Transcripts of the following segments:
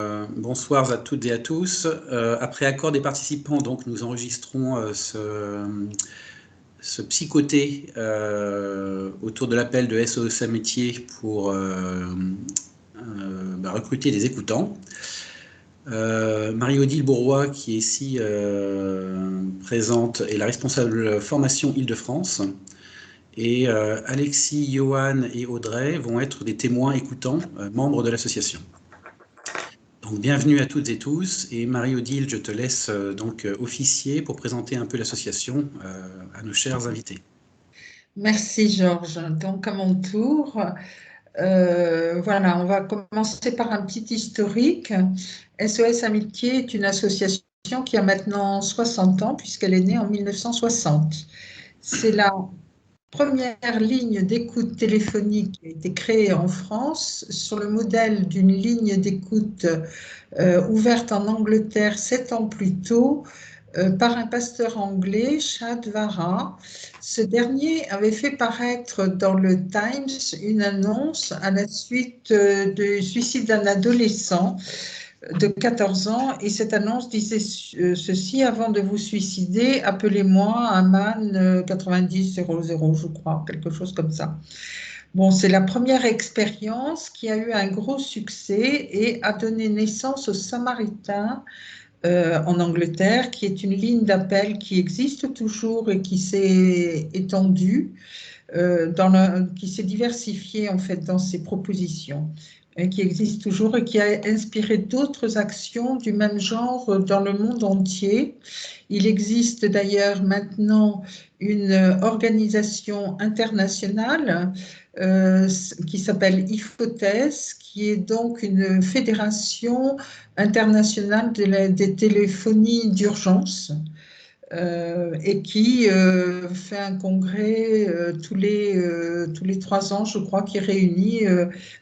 Bonsoir à toutes et à tous. Après accord des participants, donc, nous enregistrons ce psychoté autour de l'appel de SOS Amitié pour recruter des écoutants. Marie-Odile Bourrois, qui est ici présente, est la responsable formation Île-de-France. Et Alexis, Johan et Audrey vont être des témoins écoutants, membres de l'association. Donc, bienvenue à toutes et tous. Et Marie-Odile, je te laisse donc officier pour présenter un peu l'association à nos chers invités. Merci Georges. Donc à mon tour, voilà, on va commencer par un petit historique. SOS Amitié est une association qui a maintenant 60 ans puisqu'elle est née en 1960. C'est la première ligne d'écoute téléphonique qui a été créée en France sur le modèle d'une ligne d'écoute ouverte en Angleterre 7 ans plus tôt par un pasteur anglais, Chad Vara. Ce dernier avait fait paraître dans le Times une annonce à la suite du suicide d'un adolescent de 14 ans, et cette annonce disait ceci: avant de vous suicider, appelez-moi à Man 9000, je crois, quelque chose comme ça. Bon, c'est la première expérience qui a eu un gros succès et a donné naissance au Samaritain en Angleterre, qui est une ligne d'appel qui existe toujours et qui s'est étendue, qui s'est diversifiée en fait dans ses propositions, qui existe toujours et qui a inspiré d'autres actions du même genre dans le monde entier. Il existe d'ailleurs maintenant une organisation internationale qui s'appelle IFOTES, qui est donc une fédération internationale des téléphonies d'urgence, et qui fait un congrès tous les 3 ans, je crois, qui réunit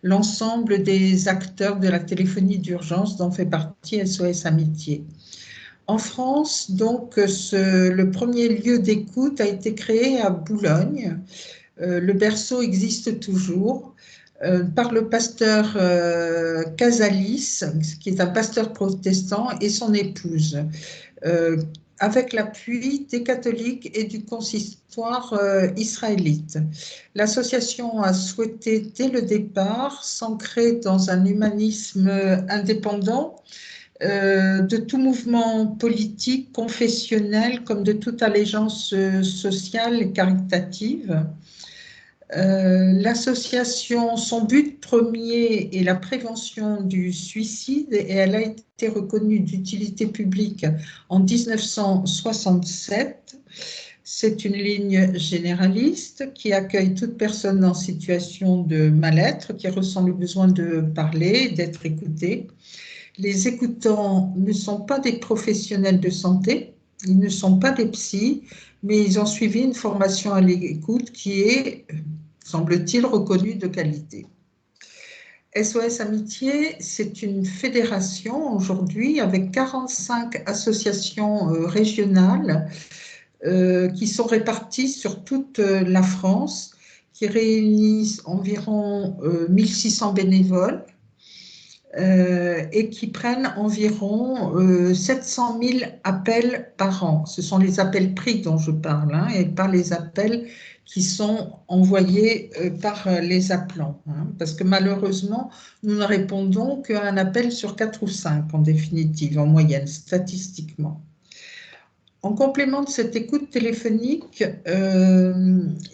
l'ensemble des acteurs de la téléphonie d'urgence, dont fait partie SOS Amitié. En France, donc, le premier lieu d'écoute a été créé à Boulogne. Le berceau existe toujours, par le pasteur Casalis, qui est un pasteur protestant, et son épouse, avec l'appui des catholiques et du consistoire israélite. L'association a souhaité, dès le départ, s'ancrer dans un humanisme indépendant de tout mouvement politique, confessionnel, comme de toute allégeance sociale et caritative. L'association, son but premier est la prévention du suicide, et elle a été reconnue d'utilité publique en 1967. C'est une ligne généraliste qui accueille toute personne en situation de mal-être, qui ressent le besoin de parler, d'être écouté. Les écoutants ne sont pas des professionnels de santé, ils ne sont pas des psys, mais ils ont suivi une formation à l'écoute qui est, semble-t-il, reconnue de qualité. SOS Amitié, c'est une fédération aujourd'hui avec 45 associations régionales qui sont réparties sur toute la France, qui réunissent environ 1600 bénévoles et qui prennent environ 700 000 appels par an. Ce sont les appels pris dont je parle, hein, et pas les appels qui sont envoyés par les appelants, hein, parce que malheureusement, nous ne répondons qu'à un appel sur 4 ou 5 en définitive, en moyenne, statistiquement. En complément de cette écoute téléphonique,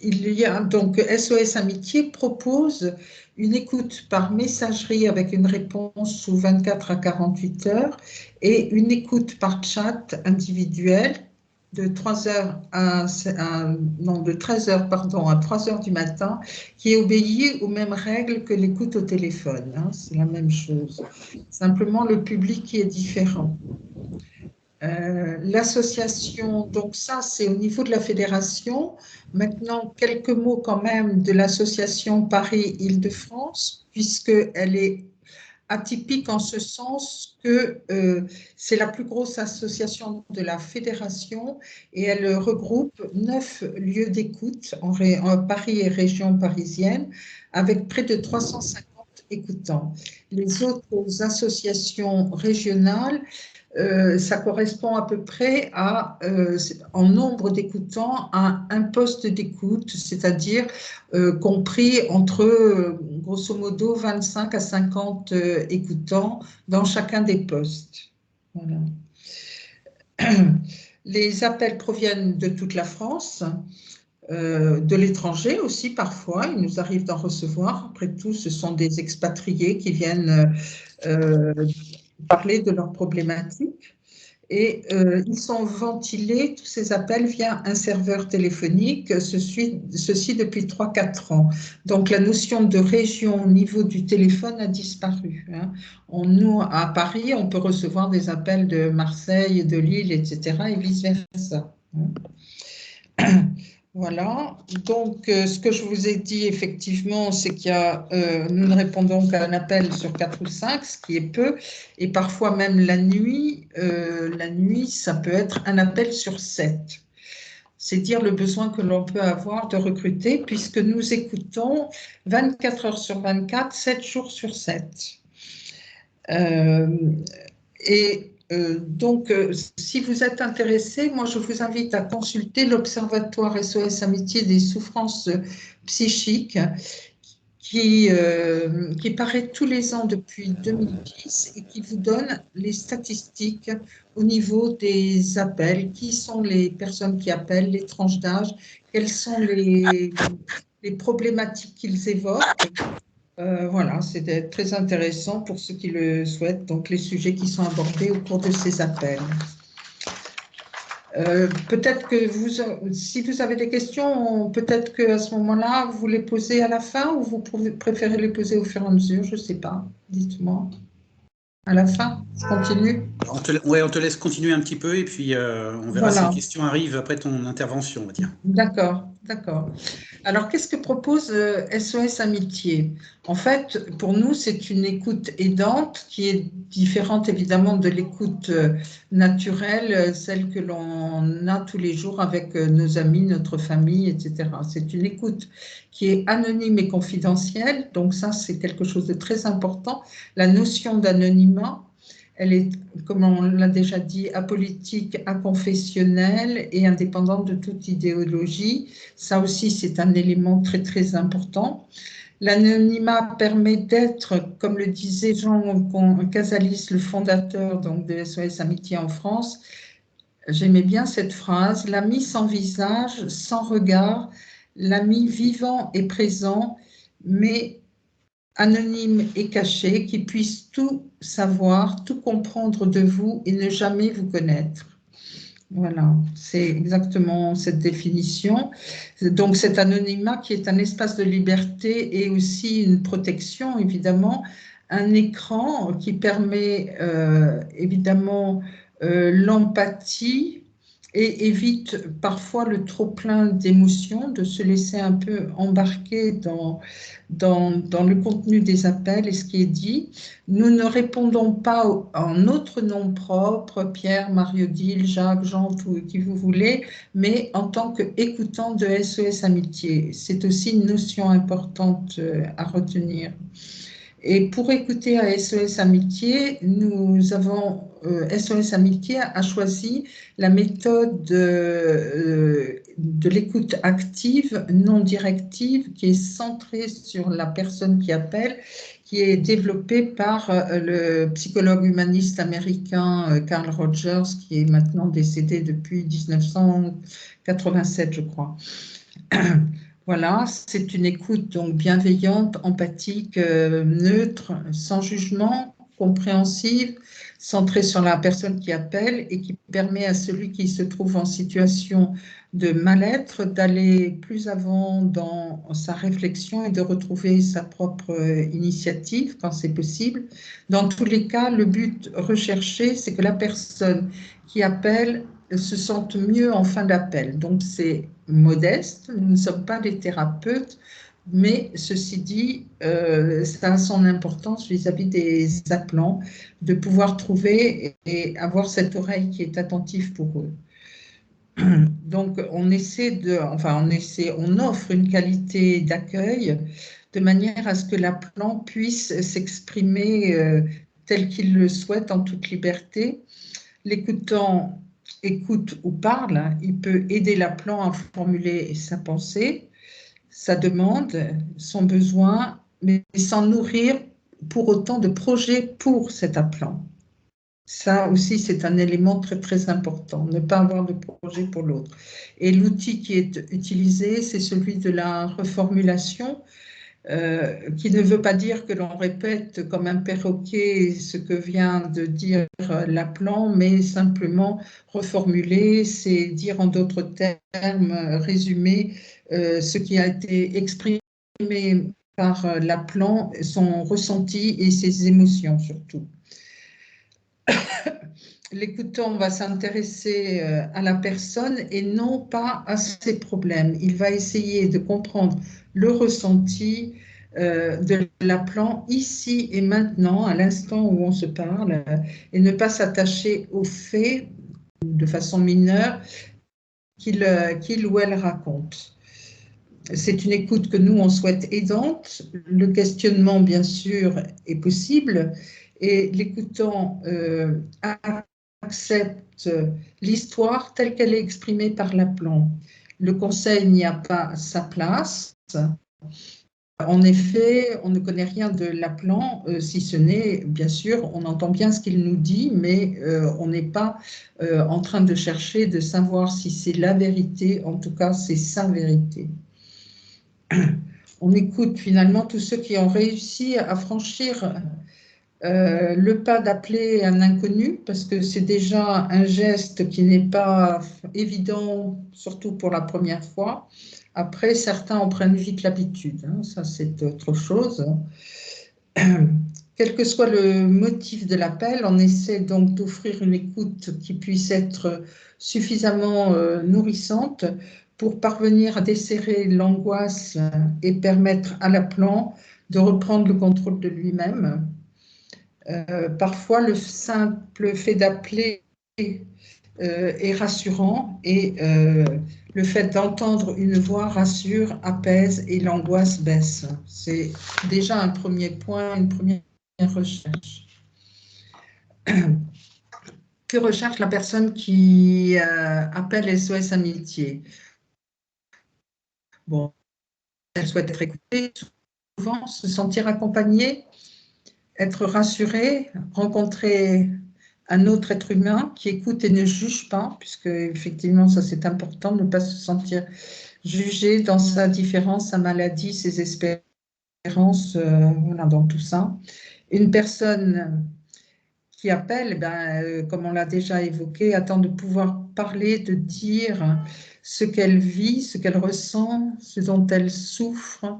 il y a donc SOS Amitié propose une écoute par messagerie avec une réponse sous 24 à 48 heures et une écoute par chat individuelle de 13h à 3h du matin, qui obéit aux mêmes règles que l'écoute au téléphone, hein, c'est la même chose. Simplement, le public qui est différent. L'association, donc ça c'est au niveau de la fédération. Maintenant, quelques mots quand même de l'association Paris-Île-de-France, puisqu'elle est atypique en ce sens que c'est la plus grosse association de la fédération et elle regroupe 9 lieux d'écoute en Paris et région parisienne, avec près de 350 écoutants. Les autres associations régionales, ça correspond à peu près à, en nombre d'écoutants, à un poste d'écoute, c'est-à-dire compris entre, grosso modo, 25 à 50 écoutants dans chacun des postes. Voilà. Les appels proviennent de toute la France, de l'étranger aussi parfois. Il nous arrive d'en recevoir. Après tout, ce sont des expatriés qui viennent parler de leurs problématiques. Et ils sont ventilés, tous ces appels, via un serveur téléphonique, ceci depuis 3-4 ans. Donc la notion de région au niveau du téléphone a disparu. Hein. Nous, à Paris, on peut recevoir des appels de Marseille, de Lille, etc., et vice-versa. Hein. Voilà, donc ce que je vous ai dit effectivement, c'est nous ne répondons qu'à un appel sur 4 ou 5, ce qui est peu, et parfois même la nuit, ça peut être un appel sur 7. C'est dire le besoin que l'on peut avoir de recruter, puisque nous écoutons 24 heures sur 24, 7 jours sur 7. Donc, si vous êtes intéressé, moi, je vous invite à consulter l'Observatoire SOS Amitié des souffrances psychiques qui paraît tous les ans depuis 2010 et qui vous donne les statistiques au niveau des appels. Qui sont les personnes qui appellent, les tranches d'âge, quelles sont les problématiques qu'ils évoquent. Voilà, c'est très intéressant pour ceux qui le souhaitent, donc les sujets qui sont abordés au cours de ces appels. Peut-être que si vous avez des questions, peut-être qu'à ce moment-là, vous les posez à la fin ou vous préférez les poser au fur et à mesure, je ne sais pas, dites-moi. À la fin, je continue. Ouais, on te laisse continuer un petit peu et puis on verra si les questions arrivent après ton intervention, on va dire. D'accord, d'accord. Alors, qu'est-ce que propose SOS Amitié? En fait, pour nous, c'est une écoute aidante qui est différente évidemment de l'écoute naturelle, celle que l'on a tous les jours avec nos amis, notre famille, etc. C'est une écoute qui est anonyme et confidentielle. Donc ça, c'est quelque chose de très important. La notion d'anonymat, elle est, comme on l'a déjà dit, apolitique, aconfessionnelle et indépendante de toute idéologie. Ça aussi, c'est un élément très, très important. L'anonymat permet d'être, comme le disait Jean Casalis, le fondateur donc, de SOS Amitié en France, j'aimais bien cette phrase, l'ami sans visage, sans regard, l'ami vivant et présent, mais anonyme et caché, qui puisse tout savoir, tout comprendre de vous et ne jamais vous connaître. Voilà, c'est exactement cette définition. Donc cet anonymat qui est un espace de liberté et aussi une protection, évidemment, un écran qui permet évidemment l'empathie et évite parfois le trop-plein d'émotions, de se laisser un peu embarquer dans le contenu des appels et ce qui est dit. Nous ne répondons pas en notre nom propre, Pierre, Marie-Odile, Jacques, Jean, tout qui vous voulez, mais en tant qu'écoutant de SOS Amitié. C'est aussi une notion importante à retenir. Et pour écouter à SOS Amitié, SOS Amitié a choisi la méthode de l'écoute active, non directive, qui est centrée sur la personne qui appelle, qui est développée par le psychologue humaniste américain Carl Rogers, qui est maintenant décédé depuis 1987, je crois. Voilà, c'est une écoute donc bienveillante, empathique, neutre, sans jugement, compréhensive, centrée sur la personne qui appelle et qui permet à celui qui se trouve en situation de mal-être d'aller plus avant dans sa réflexion et de retrouver sa propre initiative quand c'est possible. Dans tous les cas, le but recherché, c'est que la personne qui appelle se sentent mieux en fin d'appel. Donc, c'est modeste. Nous ne sommes pas des thérapeutes, mais ceci dit, ça a son importance vis-à-vis des appelants, de pouvoir trouver et avoir cette oreille qui est attentive pour eux. Donc, on offre une qualité d'accueil de manière à ce que l'appelant puisse s'exprimer tel qu'il le souhaite en toute liberté. L'écoutant écoute ou parle, il peut aider l'appelant à formuler sa pensée, sa demande, son besoin, mais sans nourrir pour autant de projets pour cet appelant. Ça aussi, c'est un élément très, très important, ne pas avoir de projet pour l'autre. Et l'outil qui est utilisé, c'est celui de la reformulation, qui ne veut pas dire que l'on répète comme un perroquet ce que vient de dire l'appelant, mais simplement reformuler, c'est dire en d'autres termes, résumer ce qui a été exprimé par l'appelant, son ressenti et ses émotions surtout. L'écoutant va s'intéresser à la personne et non pas à ses problèmes. Il va essayer de comprendre le ressenti de l'appelant ici et maintenant, à l'instant où on se parle, et ne pas s'attacher aux faits de façon mineure qu'il ou elle raconte. C'est une écoute que nous, on souhaite aidante. Le questionnement, bien sûr, est possible. Et l'écoutant accepte l'histoire telle qu'elle est exprimée par l'appelant. Le conseil n'y a pas sa place. En effet, on ne connaît rien de l'appelant, si ce n'est, bien sûr, on entend bien ce qu'il nous dit, mais on n'est pas en train de chercher de savoir si c'est la vérité. En tout cas, c'est sa vérité. On écoute finalement tous ceux qui ont réussi à franchir le pas d'appeler un inconnu, parce que c'est déjà un geste qui n'est pas évident, surtout pour la première fois. Après, certains en prennent vite l'habitude, hein, ça c'est autre chose. Quel que soit le motif de l'appel, on essaie donc d'offrir une écoute qui puisse être suffisamment nourrissante pour parvenir à desserrer l'angoisse et permettre à l'appelant de reprendre le contrôle de lui-même. Parfois, le simple fait d'appeler est rassurant et le fait d'entendre une voix rassure, apaise et l'angoisse baisse. C'est déjà un premier point, une première recherche. Que recherche la personne qui appelle SOS Amitié? Bon, elle souhaite être écoutée, souvent se sentir accompagnée, être rassurée, rencontrer un autre être humain qui écoute et ne juge pas, puisque effectivement ça c'est important, ne pas se sentir jugé dans sa différence, sa maladie, ses espérances, voilà, dans tout ça. Une personne qui appelle, comme on l'a déjà évoqué, attend de pouvoir parler, de dire ce qu'elle vit, ce qu'elle ressent, ce dont elle souffre,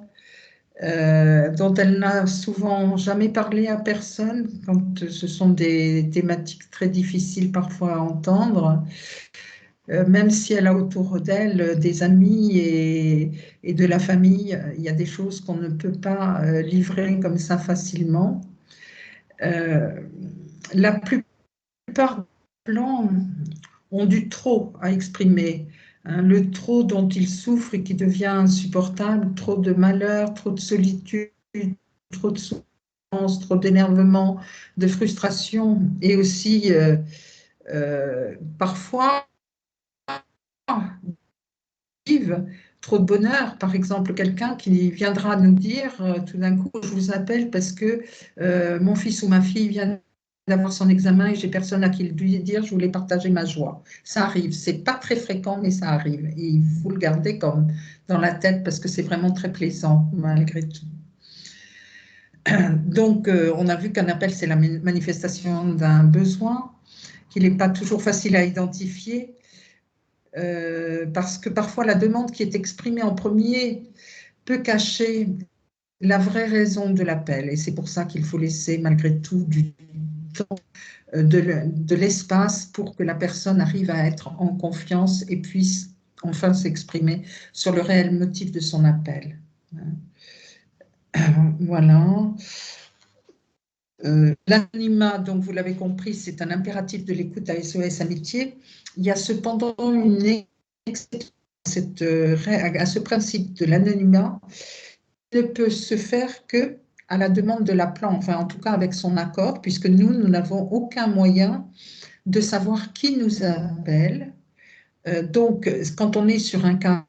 dont elle n'a souvent jamais parlé à personne, quand ce sont des thématiques très difficiles parfois à entendre, même si elle a autour d'elle des amis et de la famille, il y a des choses qu'on ne peut pas livrer comme ça facilement. La plupart des plans ont du trop à exprimer, hein, le trop dont ils souffrent et qui devient insupportable, trop de malheur, trop de solitude, trop de souffrance, trop d'énervement, de frustration et aussi parfois trop de bonheur. Par exemple, quelqu'un qui viendra nous dire tout d'un coup, je vous appelle parce que mon fils ou ma fille vient d'avoir son examen et j'ai personne à qui lui dire, je voulais partager ma joie. Ça arrive, c'est pas très fréquent, mais ça arrive. Et il faut le garder comme dans la tête parce que c'est vraiment très plaisant malgré tout. Donc, on a vu qu'un appel, c'est la manifestation d'un besoin, qu'il n'est pas toujours facile à identifier. Parce que parfois la demande qui est exprimée en premier peut cacher la vraie raison de l'appel. Et c'est pour ça qu'il faut laisser malgré tout du temps, de l'espace pour que la personne arrive à être en confiance et puisse enfin s'exprimer sur le réel motif de son appel. Voilà. L'anonymat, donc vous l'avez compris, c'est un impératif de l'écoute à SOS Amitié. Il y a cependant une exception à ce principe de l'anonymat ne peut se faire que à la demande de l'appelant, enfin en tout cas avec son accord, puisque nous n'avons aucun moyen de savoir qui nous appelle. Donc, quand on est sur un cas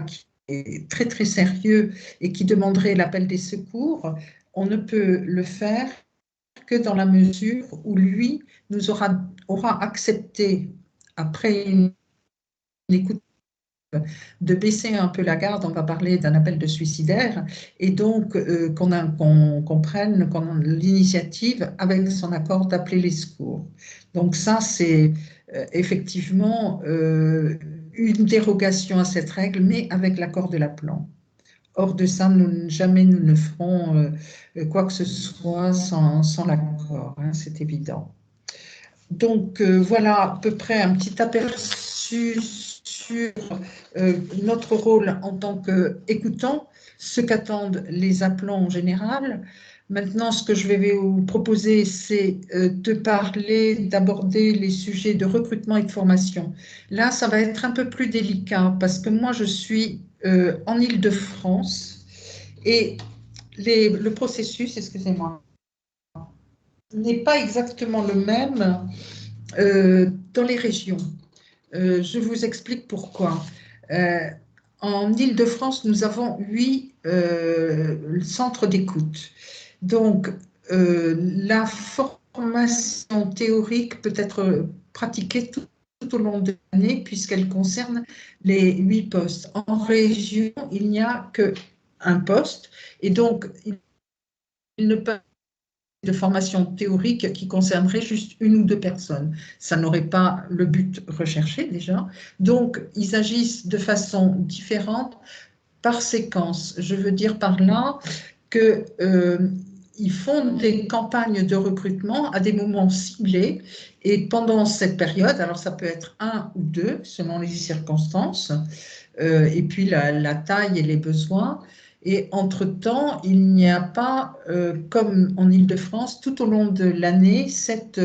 qui est très très sérieux et qui demanderait l'appel des secours, on ne peut le faire que dans la mesure où lui aura accepté, après une écoute, de baisser un peu la garde. On va parler d'un appel de suicidaire, et donc qu'on prenne l'initiative avec son accord d'appeler les secours. Donc ça, c'est effectivement une dérogation à cette règle, mais avec l'accord de l'appelant. Hors de ça, jamais nous ne ferons quoi que ce soit sans l'accord, hein, c'est évident. Donc voilà à peu près un petit aperçu sur notre rôle en tant qu'écoutant, ce qu'attendent les appelants en général. Maintenant, ce que je vais vous proposer, c'est d'aborder les sujets de recrutement et de formation. Là, ça va être un peu plus délicat parce que moi, je suis en Île-de-France et le processus, excusez-moi, n'est pas exactement le même dans les régions. Je vous explique pourquoi. En Île-de-France, nous avons 8 centres d'écoute. Donc, la formation théorique peut être pratiquée tout au long de l'année puisqu'elle concerne les 8 postes. En région, il n'y a qu'un poste et donc il ne peut de formation théorique qui concernerait juste une ou deux personnes. Ça n'aurait pas le but recherché déjà. Donc, ils agissent de façon différente par séquence. Je veux dire par là que ils font des campagnes de recrutement à des moments ciblés et pendant cette période, alors ça peut être un ou deux selon les circonstances, et puis la taille et les besoins. Et entre-temps, il n'y a pas, comme en Île-de-France, tout au long de l'année, cette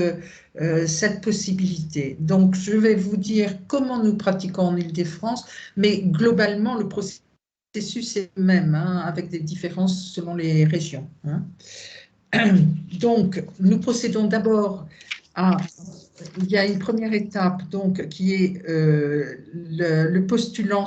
possibilité. Donc, je vais vous dire comment nous pratiquons en Île-de-France, mais globalement, le processus est le même, hein, avec des différences selon les régions, hein. Donc, nous procédons d'abord à... Il y a une première étape donc, qui est le postulant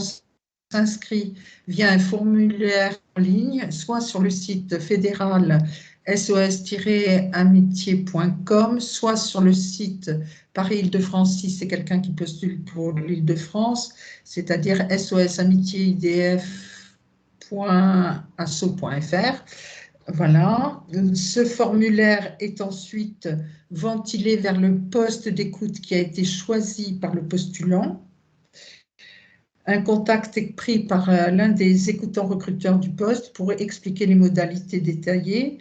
s'inscrit via un formulaire en ligne, soit sur le site fédéral sos-amitié.com, soit sur le site Paris-Île-de-France, si c'est quelqu'un qui postule pour l'Île-de-France, c'est-à-dire sosamitié-idf.asso.fr. Voilà. Ce formulaire est ensuite ventilé vers le poste d'écoute qui a été choisi par le postulant. Un contact est pris par l'un des écoutants recruteurs du poste pour expliquer les modalités détaillées,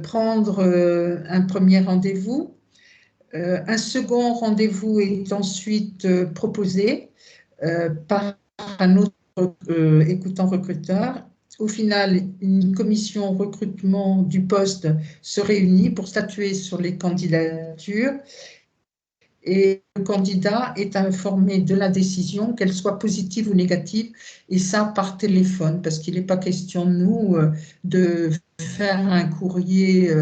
prendre un premier rendez-vous. Un second rendez-vous est ensuite proposé par un autre écoutant recruteur. Au final, une commission recrutement du poste se réunit pour statuer sur les candidatures et le candidat est informé de la décision, qu'elle soit positive ou négative, et ça par téléphone, parce qu'il n'est pas question, nous, de faire un courrier.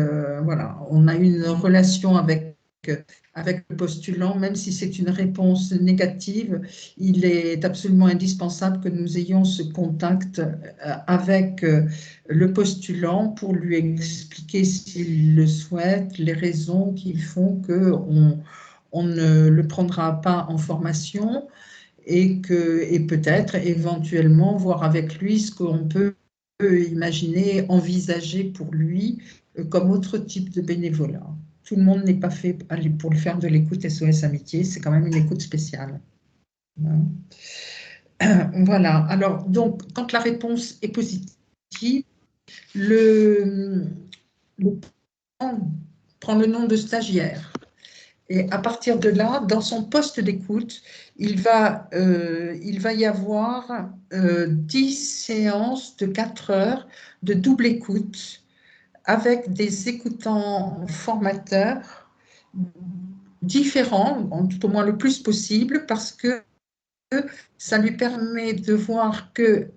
Voilà, on a une relation avec le postulant, même si c'est une réponse négative, il est absolument indispensable que nous ayons ce contact avec le postulant pour lui expliquer s'il le souhaite, les raisons qui font qu'on ne le prendra pas en formation et peut-être éventuellement voir avec lui ce qu'on peut imaginer, envisager pour lui comme autre type de bénévolat. Tout le monde n'est pas fait pour le faire de l'écoute SOS Amitié, c'est quand même une écoute spéciale. Voilà, alors donc quand la réponse est positive, le prend le nom de stagiaire. Et à partir de là, dans son poste d'écoute, il va y avoir 10 séances de 4 heures de double écoute avec des écoutants formateurs différents, tout au moins le plus possible, parce que ça lui permet de voir que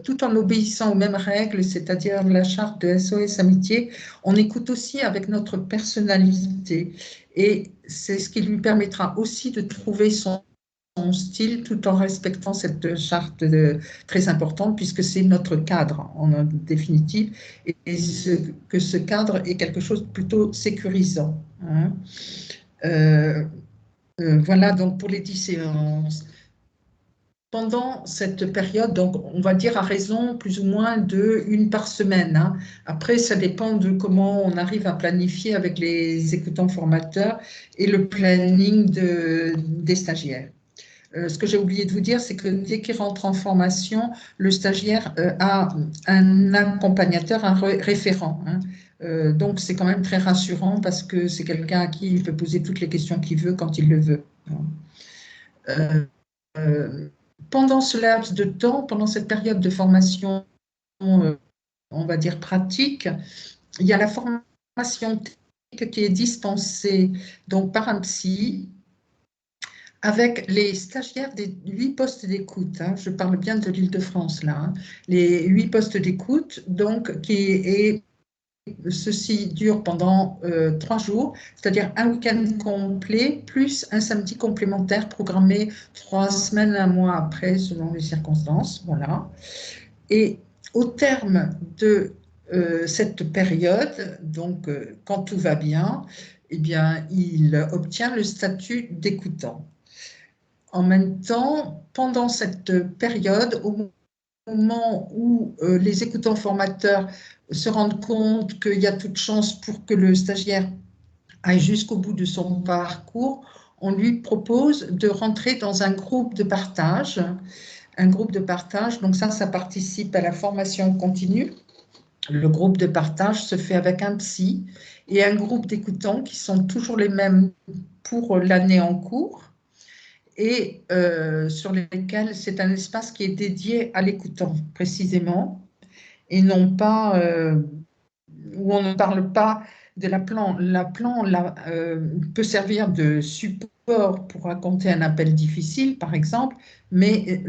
tout en obéissant aux mêmes règles, c'est-à-dire la charte de SOS Amitié, on écoute aussi avec notre personnalité. Et c'est ce qui lui permettra aussi de trouver son style tout en respectant cette charte très importante puisque c'est notre cadre en définitive et que ce cadre est quelque chose de plutôt sécurisant. Hein. Voilà donc pour les 10 séances. Pendant cette période, donc on va dire à raison plus ou moins de une par semaine. Hein. Après, ça dépend de comment on arrive à planifier avec les écoutants formateurs et le planning des stagiaires. Ce que j'ai oublié de vous dire, c'est que dès qu'il rentre en formation, le stagiaire a un accompagnateur, un référent. Hein. Donc, c'est quand même très rassurant parce que c'est quelqu'un à qui il peut poser toutes les questions qu'il veut quand il le veut. Euh, euh, Pendant ce laps de temps, pendant cette période de formation, on va dire pratique, il y a la formation technique qui est dispensée donc, par un psy avec les stagiaires des 8 postes d'écoute. Hein, je parle bien de l'Île-de-France là. Hein, les 8 postes d'écoute, donc ceci dure pendant 3 jours, c'est-à-dire un week-end complet, plus un samedi complémentaire programmé 3 semaines, un mois après, selon les circonstances. Voilà. Et au terme de cette période, donc quand tout va bien, eh bien, il obtient le statut d'écoutant. En même temps, pendant cette période, au moment où les écoutants formateurs se rendent compte qu'il y a toute chance pour que le stagiaire aille jusqu'au bout de son parcours, on lui propose de rentrer dans un groupe de partage. Un groupe de partage, donc ça participe à la formation continue. Le groupe de partage se fait avec un psy et un groupe d'écoutants qui sont toujours les mêmes pour l'année en cours et sur lesquels c'est un espace qui est dédié à l'écoutant précisément et non pas où on ne parle pas de l'appelant. L'appelant peut servir de support pour raconter un appel difficile, par exemple, mais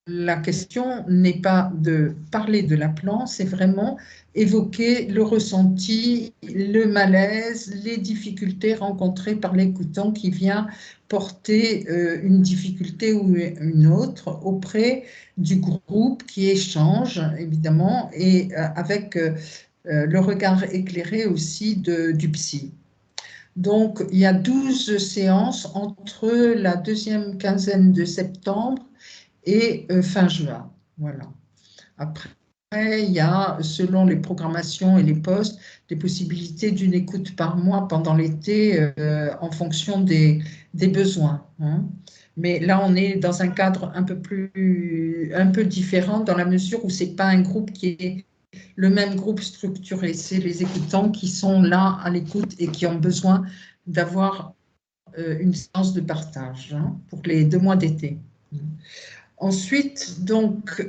la question n'est pas de parler de l'appelant, c'est vraiment évoquer le ressenti, le malaise, les difficultés rencontrées par l'écoutant qui vient porter une difficulté ou une autre auprès du groupe qui échange, évidemment, et avec le regard éclairé aussi du psy. Donc, il y a 12 séances entre la deuxième quinzaine de septembre et fin juin. Voilà. Après, il y a, selon les programmations et les postes, des possibilités d'une écoute par mois pendant l'été en fonction des besoins. Hein. Mais là, on est dans un cadre un peu différent dans la mesure où ce n'est pas un groupe qui est le même groupe structuré. C'est les écoutants qui sont là à l'écoute et qui ont besoin d'avoir une séance de partage hein, pour les 2 mois d'été. Ensuite, donc,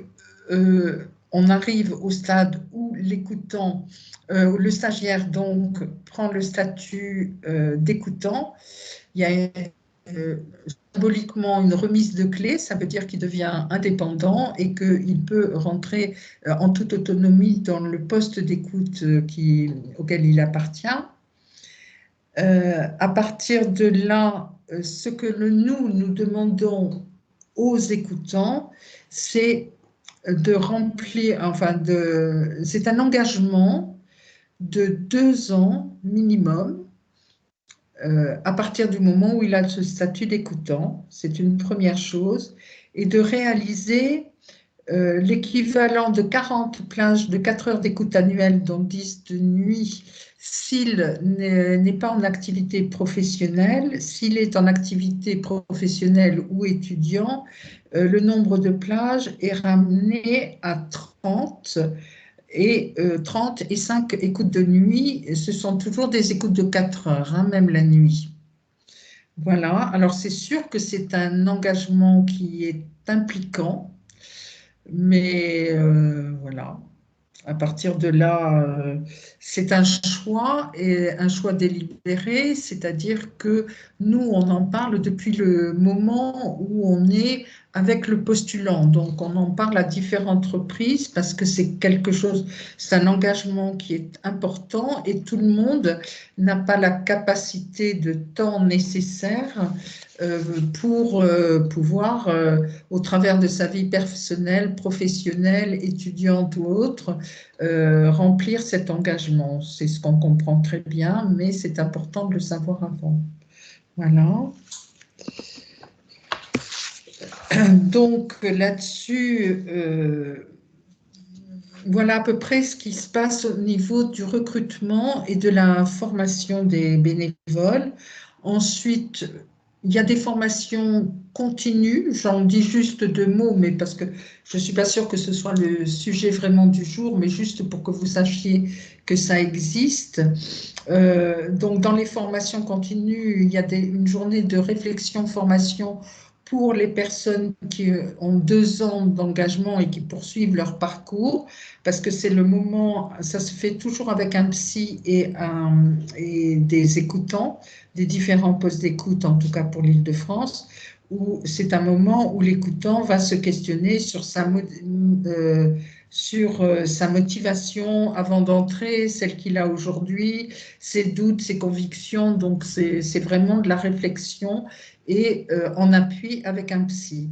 on arrive au stade où l'écoutant, le stagiaire donc prend le statut d'écoutant. Il y a symboliquement une remise de clé, ça veut dire qu'il devient indépendant et qu'il peut rentrer en toute autonomie dans le poste d'écoute auquel il appartient. À partir de là, ce que nous demandons aux écoutants, c'est de remplir, c'est un engagement de 2 ans minimum à partir du moment où il a ce statut d'écoutant, c'est une première chose, et de réaliser l'équivalent de 40 plages de 4 heures d'écoute annuelle, dont 10 de nuit, s'il n'est pas en activité professionnelle. S'il est en activité professionnelle ou étudiant, le nombre de plages est ramené à 30 et 30 et 5 écoutes de nuit, ce sont toujours des écoutes de 4 heures, hein, même la nuit. Voilà, alors c'est sûr que c'est un engagement qui est impliquant, mais voilà, à partir de là, c'est un choix et un choix délibéré, c'est-à-dire que nous, on en parle depuis le moment où on est avec le postulant. Donc, on en parle à différentes reprises parce que c'est quelque chose, c'est un engagement qui est important et tout le monde n'a pas la capacité de temps nécessaire pour pouvoir, au travers de sa vie personnelle, professionnelle, étudiante ou autre, remplir cet engagement. C'est ce qu'on comprend très bien, mais c'est important de le savoir avant. Voilà. Donc là-dessus, voilà à peu près ce qui se passe au niveau du recrutement et de la formation des bénévoles. Ensuite, il y a des formations continues, j'en dis juste deux mots, mais parce que je ne suis pas sûre que ce soit le sujet vraiment du jour, mais juste pour que vous sachiez que ça existe. Donc, dans les formations continues, il y a une journée de réflexion-formation pour les personnes qui ont 2 ans d'engagement et qui poursuivent leur parcours, parce que c'est le moment, ça se fait toujours avec un psy et des écoutants, des différents postes d'écoute, en tout cas pour l'Île-de-France, où c'est un moment où l'écoutant va se questionner sur sa motivation avant d'entrer, celle qu'il a aujourd'hui, ses doutes, ses convictions. Donc, c'est vraiment de la réflexion et en appui avec un psy.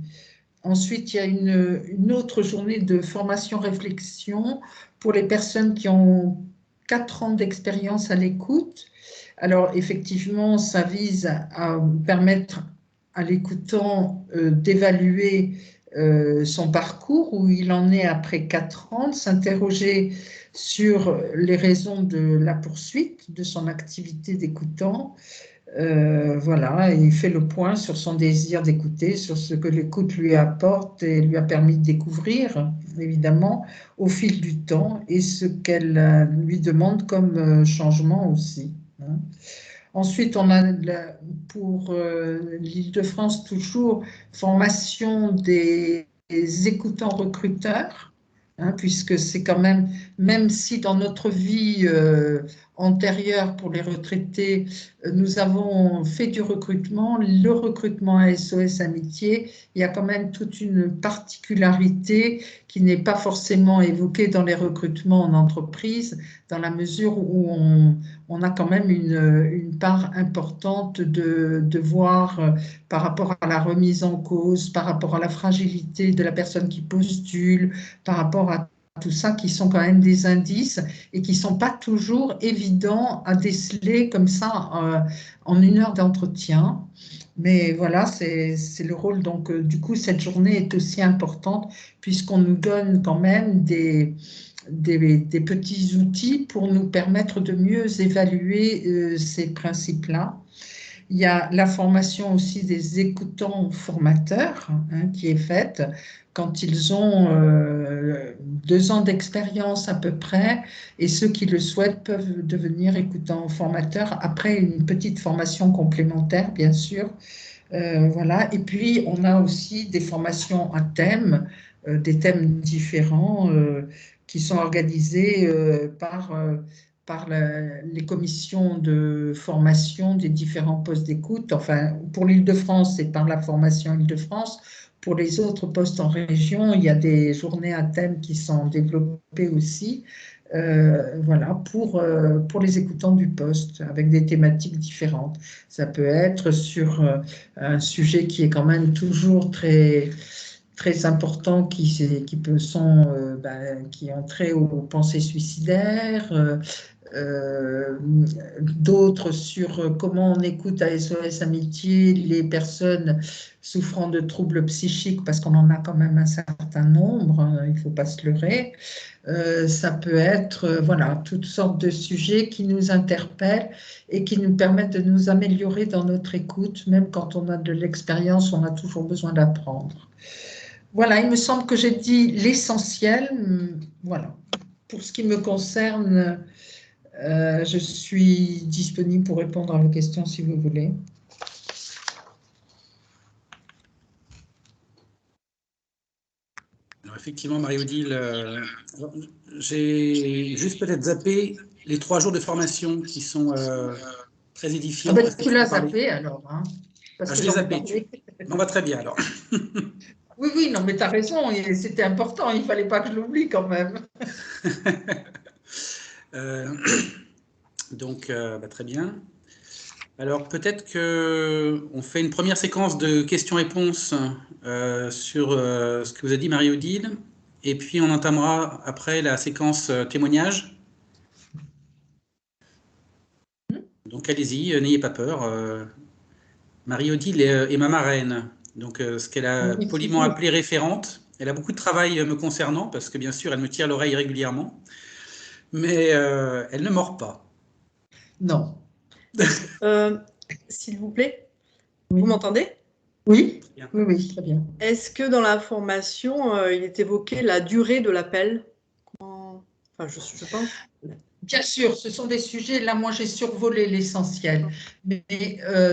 Ensuite, il y a une autre journée de formation-réflexion pour les personnes qui ont 4 ans d'expérience à l'écoute. Alors, effectivement, ça vise à permettre à l'écoutant d'évaluer son parcours, où il en est après 4 ans, de s'interroger sur les raisons de la poursuite de son activité d'écoutant. Voilà, et il fait le point sur son désir d'écouter, sur ce que l'écoute lui apporte et lui a permis de découvrir, évidemment, au fil du temps, et ce qu'elle lui demande comme changement aussi, hein. Ensuite, on a pour l'Île-de-France toujours formation des écoutants recruteurs, hein, puisque c'est quand même si dans notre vie antérieure pour les retraités, nous avons fait du recrutement, le recrutement à SOS Amitié, il y a quand même toute une particularité qui n'est pas forcément évoquée dans les recrutements en entreprise, dans la mesure où on a quand même une part importante de voir par rapport à la remise en cause, par rapport à la fragilité de la personne qui postule, par rapport à tout ça qui sont quand même des indices et qui ne sont pas toujours évidents à déceler comme ça en 1 heure d'entretien. Mais voilà, c'est le rôle. Donc, du coup, cette journée est aussi importante puisqu'on nous donne quand même des petits outils pour nous permettre de mieux évaluer ces principes-là. Il y a la formation aussi des écoutants formateurs, hein, qui est faite quand ils ont 2 ans d'expérience à peu près, et ceux qui le souhaitent peuvent devenir écoutants formateurs après une petite formation complémentaire, bien sûr. Voilà. Et puis, on a aussi des formations à thème, des thèmes différents qui sont organisés par les commissions de formation des différents postes d'écoute. Enfin, pour l'Île-de-France, c'est par la formation Île-de-France. Pour les autres postes en région, il y a des journées à thème qui sont développées aussi. Voilà, pour les écoutants du poste, avec des thématiques différentes. Ça peut être sur un sujet qui est quand même toujours très, très important, qui ont trait aux pensées suicidaires, d'autres sur comment on écoute à SOS Amitié les personnes souffrant de troubles psychiques, parce qu'on en a quand même un certain nombre, hein, il ne faut pas se leurrer. Ça peut être voilà, toutes sortes de sujets qui nous interpellent et qui nous permettent de nous améliorer dans notre écoute. Même quand on a de l'expérience, on a toujours besoin d'apprendre. Voilà, il me semble que j'ai dit l'essentiel. Voilà. Pour ce qui me concerne, je suis disponible pour répondre à vos questions si vous voulez. Alors effectivement, Marie-Odile, j'ai juste peut-être zappé les 3 jours de formation qui sont très Ah édifiants. ben, Est-ce que tu tu peux l'as parler? zappé alors, hein, parce Ah, que je les ai j'en ai zappés. parlé. On va très bien alors. Oui, oui, non, mais tu as raison, c'était important, il ne fallait pas que je l'oublie quand même. Euh, donc, bah, très bien. Alors, peut-être qu'on fait une première séquence de questions-réponses sur ce que vous a dit Marie-Odile, et puis on entamera après la séquence témoignage. Donc, allez-y, n'ayez pas peur. Marie-Odile est ma marraine, donc ce qu'elle a Oui, poliment toujours. appelé référente. Elle a beaucoup de travail me concernant, parce que bien sûr, elle me tire l'oreille régulièrement, mais elle ne mord pas. Non. Est-ce, s'il vous plaît, vous Oui. m'entendez? Oui, Bien. oui, oui, très bien. Est-ce que dans la formation, il est évoqué la durée de l'appel? Enfin, je pense. Bien sûr, ce sont des sujets, là moi j'ai survolé l'essentiel, mais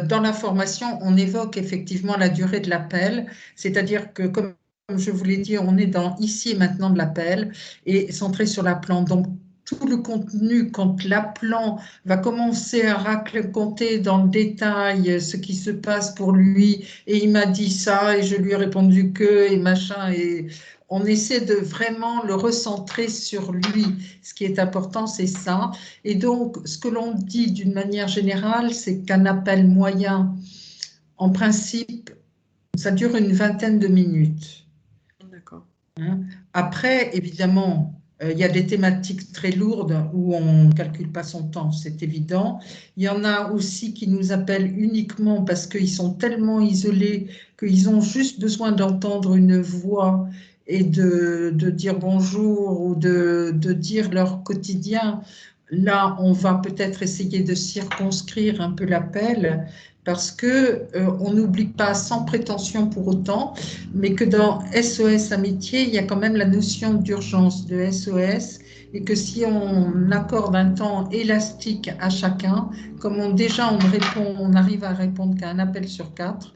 dans la formation, on évoque effectivement la durée de l'appel, c'est-à-dire que comme je vous l'ai dit, on est dans ici et maintenant de l'appel et centré sur l'appelant. Donc tout le contenu, quand l'appelant va commencer à raconter dans le détail ce qui se passe pour lui, et il m'a dit ça, et je lui ai répondu que, et machin, et on essaie de vraiment le recentrer sur lui. Ce qui est important, c'est ça. Et donc, ce que l'on dit d'une manière générale, c'est qu'un appel moyen, en principe, ça dure une vingtaine de minutes. D'accord. Hein. Après, évidemment, il y a des thématiques très lourdes où on ne calcule pas son temps, c'est évident. Il y en a aussi qui nous appellent uniquement parce qu'ils sont tellement isolés qu'ils ont juste besoin d'entendre une voix et de dire bonjour ou de dire leur quotidien. Là, on va peut-être essayer de circonscrire un peu l'appel parce que on n'oublie pas sans prétention pour autant, mais que dans SOS Amitié, il y a quand même la notion d'urgence de SOS et que si on accorde un temps élastique à chacun, comme déjà on arrive à répondre qu'à un appel sur quatre,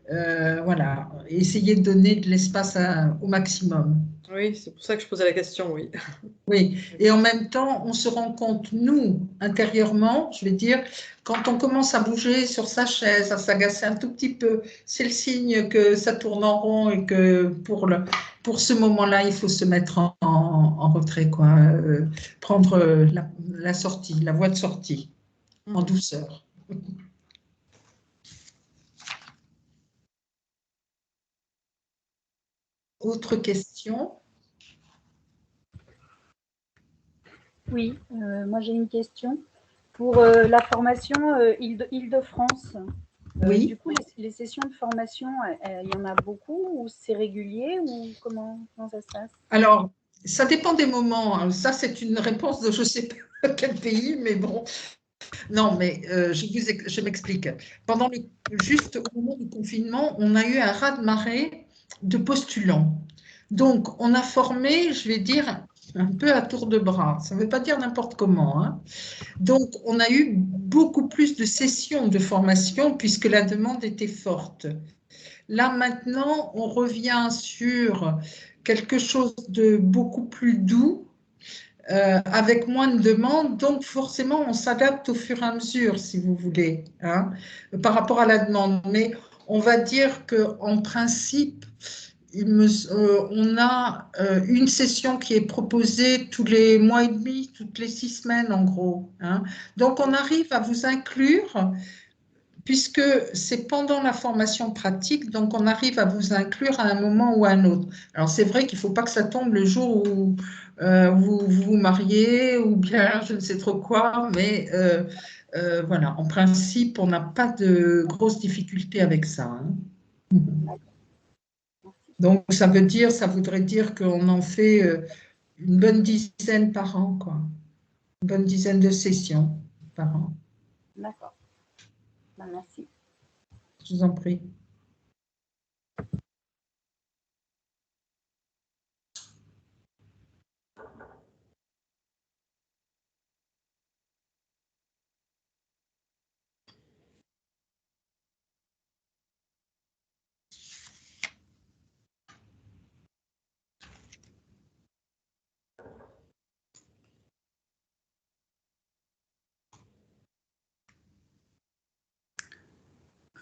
voilà, essayer de donner de l'espace au maximum. Oui, c'est pour ça que je posais la question, oui. Oui, et en même temps, on se rend compte, nous, intérieurement, je vais dire, quand on commence à bouger sur sa chaise, à s'agacer un tout petit peu, c'est le signe que ça tourne en rond et que pour ce moment-là, il faut se mettre en retrait, quoi, prendre la sortie, la voie de sortie, en douceur. Autre question? Oui, moi j'ai une question. Pour la formation Île-de-France, Oui. du coup, les sessions de formation, il y en a beaucoup ou c'est régulier ou comment ça se passe? Alors, ça dépend des moments. Ça, c'est une réponse de je ne sais pas quel pays, mais bon. Non, mais je m'explique. Juste au moment du confinement, on a eu un raz-de-marée de postulants. Donc, on a formé, je vais dire, un peu à tour de bras. Ça ne veut pas dire n'importe comment, hein. Donc, on a eu beaucoup plus de sessions de formation puisque la demande était forte. Là, maintenant, on revient sur quelque chose de beaucoup plus doux, avec moins de demandes, donc forcément on s'adapte au fur et à mesure, si vous voulez, hein, par rapport à la demande. Mais on va dire qu'en principe, on a une session qui est proposée tous les mois et demi, toutes les 6 semaines en gros, hein. Donc on arrive à vous inclure puisque c'est pendant la formation pratique, donc on arrive à vous inclure à un moment ou à un autre. Alors c'est vrai qu'il ne faut pas que ça tombe le jour où vous vous mariez ou bien je ne sais trop quoi, mais voilà, en principe, on n'a pas de grosses difficultés avec ça, hein. Donc ça voudrait dire qu'on en fait une bonne dizaine par an, quoi. Une bonne dizaine de sessions par an. D'accord. Ben, merci. Je vous en prie.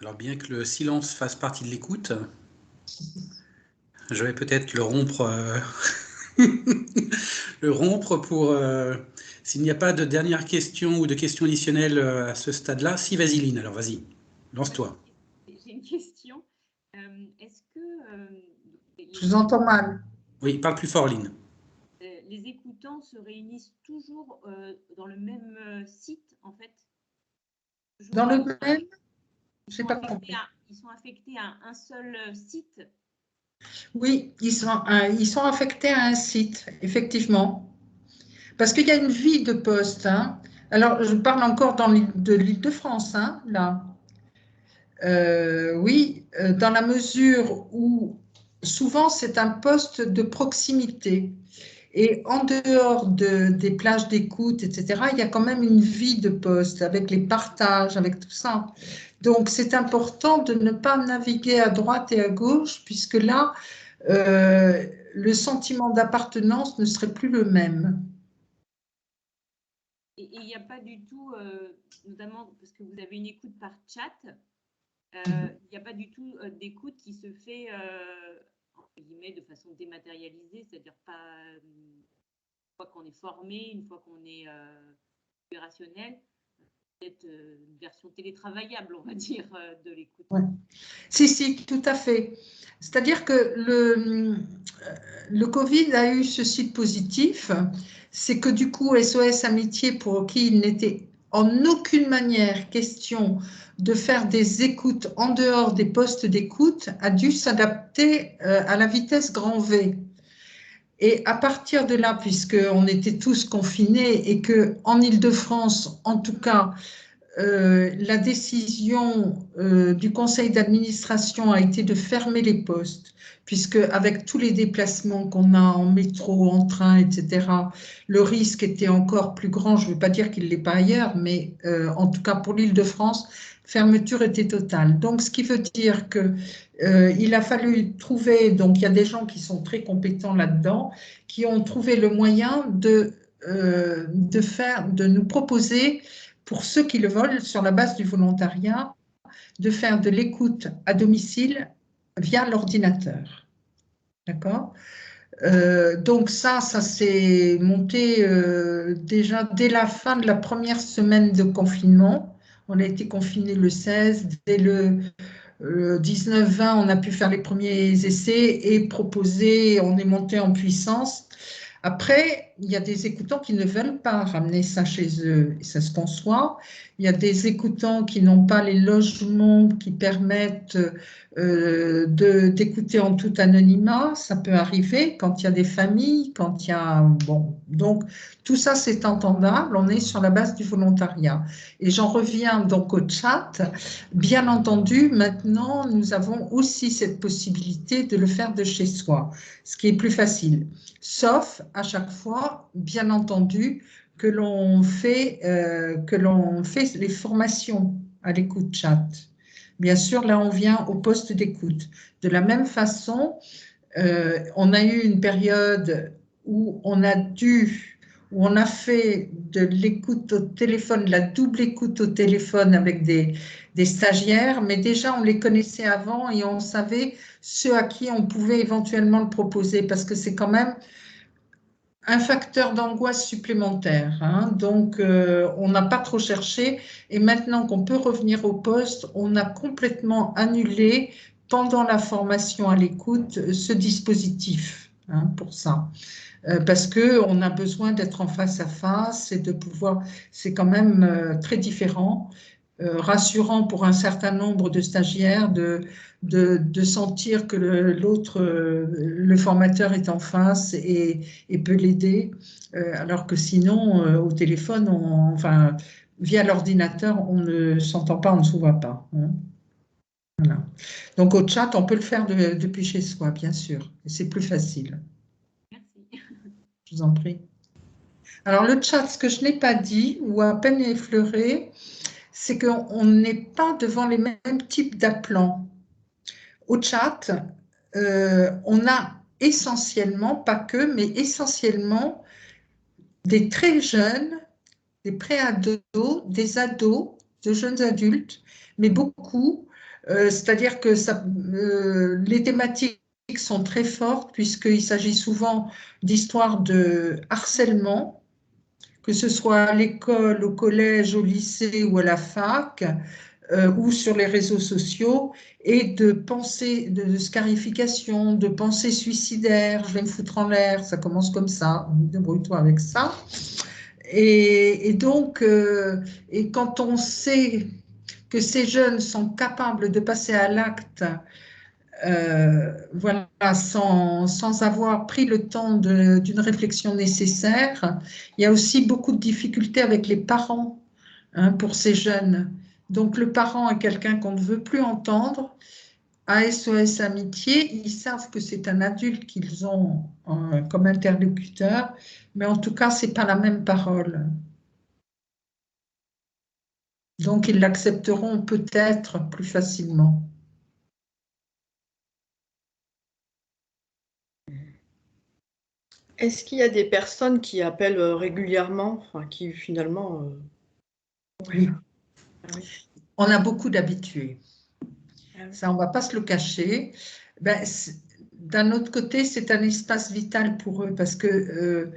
Alors bien que le silence fasse partie de l'écoute, Je vais peut-être le rompre, le rompre pour, s'il n'y a pas de dernière question ou de questions additionnelles à ce stade-là. Si, vas-y, Lynn, alors vas-y, lance-toi. J'ai une question. Est-ce que Je vous entends mal. Oui, parle plus fort, Lynn. les écoutants se réunissent toujours dans le même site, en fait? Toujours Dans le même? Je n'ai pas compris. Ils sont affectés à un seul site? Oui, ils sont affectés à un site, effectivement. Parce qu'il y a une vie de poste. Hein. Alors, je parle encore de l'Île-de-France, hein, là. Oui, dans la mesure où souvent c'est un poste de proximité. Et en dehors des plages d'écoute, etc., il y a quand même une vie de poste avec les partages, avec tout ça. Donc, c'est important de ne pas naviguer à droite et à gauche, puisque là, le sentiment d'appartenance ne serait plus le même. Et il n'y a pas du tout, notamment parce que vous avez une écoute par chat, il n'y a pas du tout d'écoute qui se fait entre guillemets, de façon dématérialisée, c'est-à-dire pas une fois qu'on est formé, une fois qu'on est opérationnel, peut-être une version télétravaillable, on va dire, de l'écoute. Ouais. Si, tout à fait. C'est-à-dire que le Covid a eu ceci de positif, c'est que du coup, SOS Amitié, pour qui il n'était en aucune manière question de faire des écoutes en dehors des postes d'écoute, a dû s'adapter à la vitesse grand V. Et à partir de là, puisqu'on était tous confinés et qu'en Île-de-France, en tout cas, la décision du conseil d'administration a été de fermer les postes, puisque avec tous les déplacements qu'on a en métro, en train, etc., le risque était encore plus grand. Je ne veux pas dire qu'il ne l'est pas ailleurs, mais en tout cas pour l'Île-de-France, fermeture était totale. Donc, ce qui veut dire que il a fallu trouver, donc il y a des gens qui sont très compétents là-dedans, qui ont trouvé le moyen de nous proposer, pour ceux qui le veulent, sur la base du volontariat, de faire de l'écoute à domicile via l'ordinateur. D'accord ? Donc ça s'est monté déjà dès la fin de la première semaine de confinement. On a été confinés le 16, dès le 19-20, on a pu faire les premiers essais et proposer, on est monté en puissance. Après, il y a des écoutants qui ne veulent pas ramener ça chez eux, et ça se conçoit. Il y a des écoutants qui n'ont pas les logements qui permettent d'écouter en tout anonymat. Ça peut arriver quand il y a des familles, quand il y a… Bon, donc tout ça, c'est entendable. On est sur la base du volontariat. Et j'en reviens donc au chat. Bien entendu, maintenant, nous avons aussi cette possibilité de le faire de chez soi, ce qui est plus facile. Sauf à chaque fois, bien entendu, que l'on fait les formations à l'écoute chat. Bien sûr, là, on vient au poste d'écoute. De la même façon, on a eu une période où on a fait de l'écoute au téléphone, la double écoute au téléphone avec des stagiaires, mais déjà, on les connaissait avant et on savait ceux à qui on pouvait éventuellement le proposer, parce que c'est quand même un facteur d'angoisse supplémentaire. Hein. Donc, on n'a pas trop cherché. Et maintenant qu'on peut revenir au poste, on a complètement annulé, pendant la formation à l'écoute, ce dispositif pour ça. Parce qu'on a besoin d'être en face à face et de pouvoir… C'est quand même très différent. Rassurant pour un certain nombre de stagiaires de sentir que l'autre, le formateur est en face et peut l'aider, alors que sinon, au téléphone, enfin, via l'ordinateur, on ne s'entend pas, on ne se voit pas. Hein. Voilà. Donc au chat, on peut le faire depuis chez soi, bien sûr. C'est plus facile. Merci. Je vous en prie. Alors le chat, ce que je n'ai pas dit ou à peine effleuré, c'est qu'on n'est pas devant les mêmes types d'appelants. Au chat, on a essentiellement, pas que, mais essentiellement des très jeunes, des pré-ados, des ados, de jeunes adultes, mais beaucoup. C'est-à-dire que les thématiques sont très fortes puisqu'il s'agit souvent d'histoires de harcèlement, que ce soit à l'école, au collège, au lycée ou à la fac, ou sur les réseaux sociaux, et de pensées, de scarification, de pensées suicidaires, je vais me foutre en l'air, ça commence comme ça, débrouille-toi avec ça. Et donc, et quand on sait que ces jeunes sont capables de passer à l'acte, voilà, sans avoir pris le temps d'une réflexion nécessaire, il y a aussi beaucoup de difficultés avec les parents, hein, pour ces jeunes. Donc, le parent est quelqu'un qu'on ne veut plus entendre. À SOS Amitié, ils savent que c'est un adulte qu'ils ont comme interlocuteur, mais en tout cas, ce n'est pas la même parole. Donc, ils l'accepteront peut-être plus facilement. Est-ce qu'il y a des personnes qui appellent régulièrement, enfin qui finalement... Oui. Ah oui. On a beaucoup d'habitués. Ah oui. Ça, on ne va pas se le cacher. Ben, d'un autre côté, c'est un espace vital pour eux parce que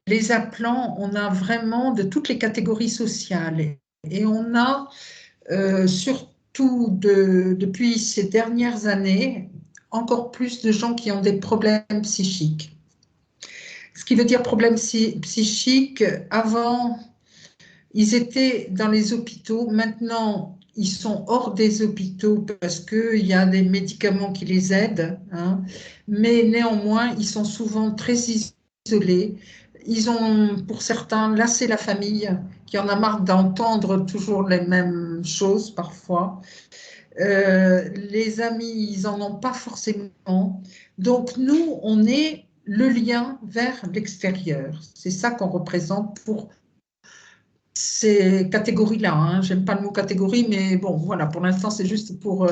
les appelants, on a vraiment de toutes les catégories sociales. Et on a surtout depuis ces dernières années encore plus de gens qui ont des problèmes psychiques. Ce qui veut dire problème psychique, avant, ils étaient dans les hôpitaux, maintenant, ils sont hors des hôpitaux parce qu'il y a des médicaments qui les aident, hein, mais néanmoins, ils sont souvent très isolés. Ils ont, pour certains, lassé la famille, qui en a marre d'entendre toujours les mêmes choses parfois. Les amis, ils n'en ont pas forcément. Donc, nous, on est le lien vers l'extérieur. C'est ça qu'on représente pour ces catégories-là, hein. J'aime pas le mot catégorie, mais bon, voilà, pour l'instant, c'est juste pour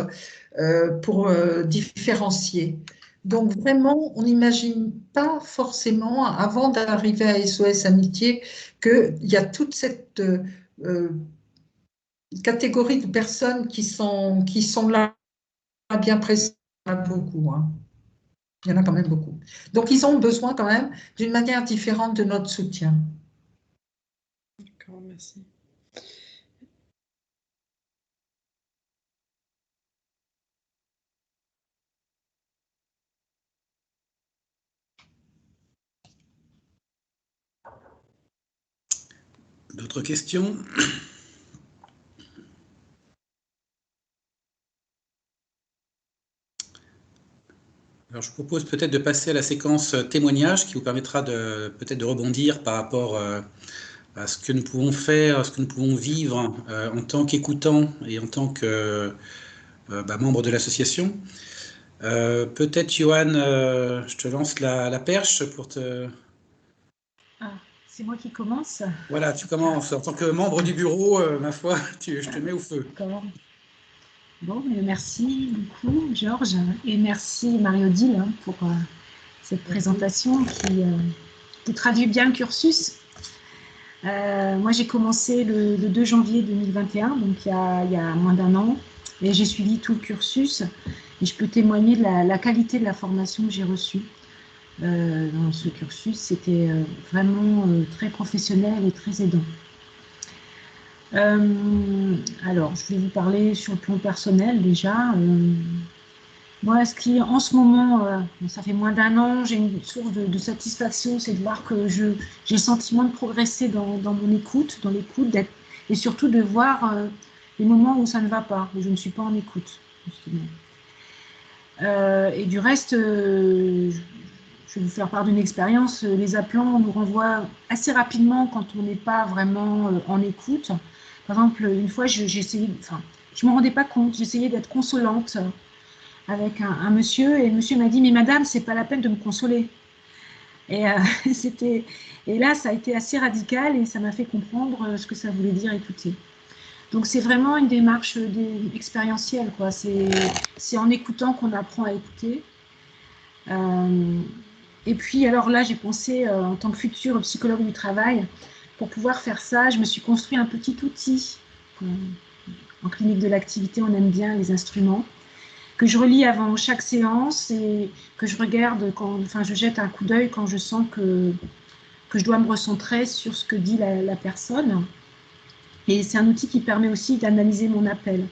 différencier. Donc, vraiment, on n'imagine pas forcément, avant d'arriver à SOS Amitié, qu'il y a toute cette catégorie de personnes qui sont là bien présentes. Il y en a beaucoup, hein. Il y en a quand même beaucoup. Donc, ils ont besoin quand même d'une manière différente de notre soutien. D'accord, merci. D'autres questions? Alors, je vous propose peut-être de passer à la séquence témoignage qui vous permettra peut-être de rebondir par rapport à ce que nous pouvons faire, à ce que nous pouvons vivre en tant qu'écoutants et en tant que membre de l'association. Peut-être, Johan, je te lance la perche pour te... Ah, c'est moi qui commence. Voilà, tu commences. En tant que membre du bureau, ma foi, je te mets au feu. D'accord. Bon, mais merci beaucoup, Georges, et merci Marie-Odile pour cette présentation qui traduit bien le cursus. Moi, j'ai commencé le 2 janvier 2021, donc il y a moins d'un an, et j'ai suivi tout le cursus. Et je peux témoigner de la qualité de la formation que j'ai reçue dans ce cursus. C'était vraiment très professionnel et très aidant. Alors, je vais vous parler sur le plan personnel déjà. Moi, ce qui en ce moment, ça fait moins d'un an, j'ai une source de satisfaction, c'est de voir que j'ai le sentiment de progresser dans mon écoute, et surtout de voir les moments où ça ne va pas, où je ne suis pas en écoute, justement. Et du reste, je vais vous faire part d'une expérience. Les appelants nous renvoient assez rapidement quand on n'est pas vraiment en écoute. Par exemple, une fois, je ne me rendais pas compte, j'essayais d'être consolante avec un monsieur, et le monsieur m'a dit « Mais madame, c'est pas la peine de me consoler ». Et là, ça a été assez radical et ça m'a fait comprendre ce que ça voulait dire écouter. Donc, c'est vraiment une démarche expérientielle, quoi. C'est en écoutant qu'on apprend à écouter. Et puis, alors là, j'ai pensé, en tant que future psychologue du travail, pour pouvoir faire ça, je me suis construit un petit outil. En clinique de l'activité, on aime bien les instruments. que je relis avant chaque séance et que je regarde je jette un coup d'œil quand je sens que je dois me recentrer sur ce que dit la personne. Et c'est un outil qui permet aussi d'analyser mon appel.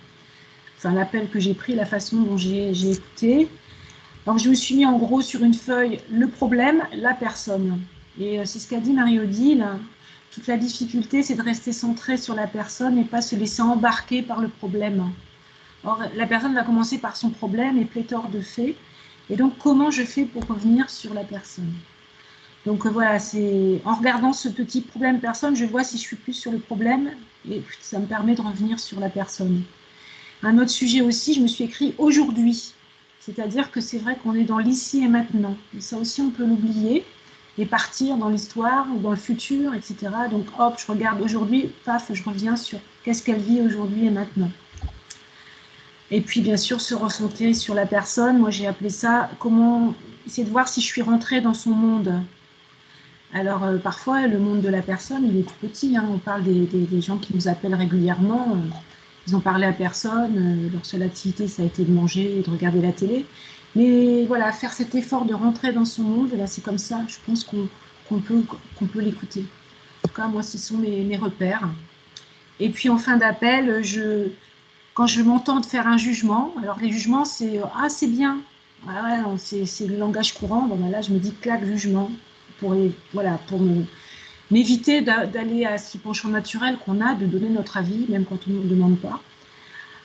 Enfin, l'appel que j'ai pris, la façon dont j'ai écouté. Donc, je me suis mis en gros sur une feuille le problème, la personne. Et c'est ce qu'a dit Marie-Odile. Toute la difficulté, c'est de rester centré sur la personne et pas se laisser embarquer par le problème. Or, la personne va commencer par son problème et pléthore de faits. Et donc, comment je fais pour revenir sur la personne? Donc voilà, c'est en regardant ce petit problème personne, je vois si je suis plus sur le problème et ça me permet de revenir sur la personne. Un autre sujet aussi, je me suis écrit aujourd'hui. C'est-à-dire que c'est vrai qu'on est dans l'ici et maintenant. Et ça aussi, on peut l'oublier et partir dans l'histoire ou dans le futur, etc. Donc hop, je regarde aujourd'hui, paf, je reviens sur qu'est-ce qu'elle vit aujourd'hui et maintenant. Et puis bien sûr, se recentrer sur la personne. Moi, j'ai appelé ça comment essayer de voir si je suis rentrée dans son monde. Alors parfois, le monde de la personne, il est tout petit. On parle des gens qui nous appellent régulièrement. Ils ont parlé à personne. Leur seule activité, ça a été de manger et de regarder la télé. Mais voilà, faire cet effort de rentrer dans son monde, là, c'est comme ça. Je pense qu'on peut l'écouter. En tout cas, moi, ce sont mes repères. Et puis en fin d'appel, quand je m'entends de faire un jugement, alors les jugements, c'est « Ah, c'est bien ». Ah ouais, c'est le langage courant. Bon, ben là, je me dis « claque, jugement ». Pour m'éviter d'aller à ce penchant naturel qu'on a, de donner notre avis, même quand on ne nous demande pas.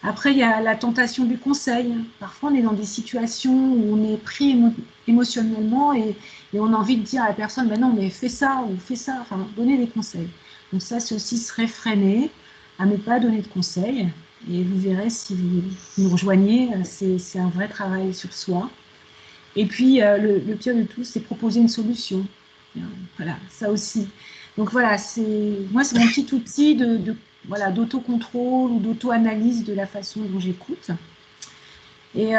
Après, il y a la tentation du conseil. Parfois, on est dans des situations où on est pris émotionnellement et on a envie de dire à la personne, ben non, mais fais ça ou fais ça, enfin, donner des conseils. Donc ça, c'est aussi se réfréner à ne pas donner de conseils. Et vous verrez, si vous nous rejoignez, c'est un vrai travail sur soi. Et puis, le pire de tout, c'est proposer une solution. Voilà, ça aussi. Donc voilà, moi, c'est mon petit outil d'autocontrôle ou d'auto-analyse de la façon dont j'écoute. Et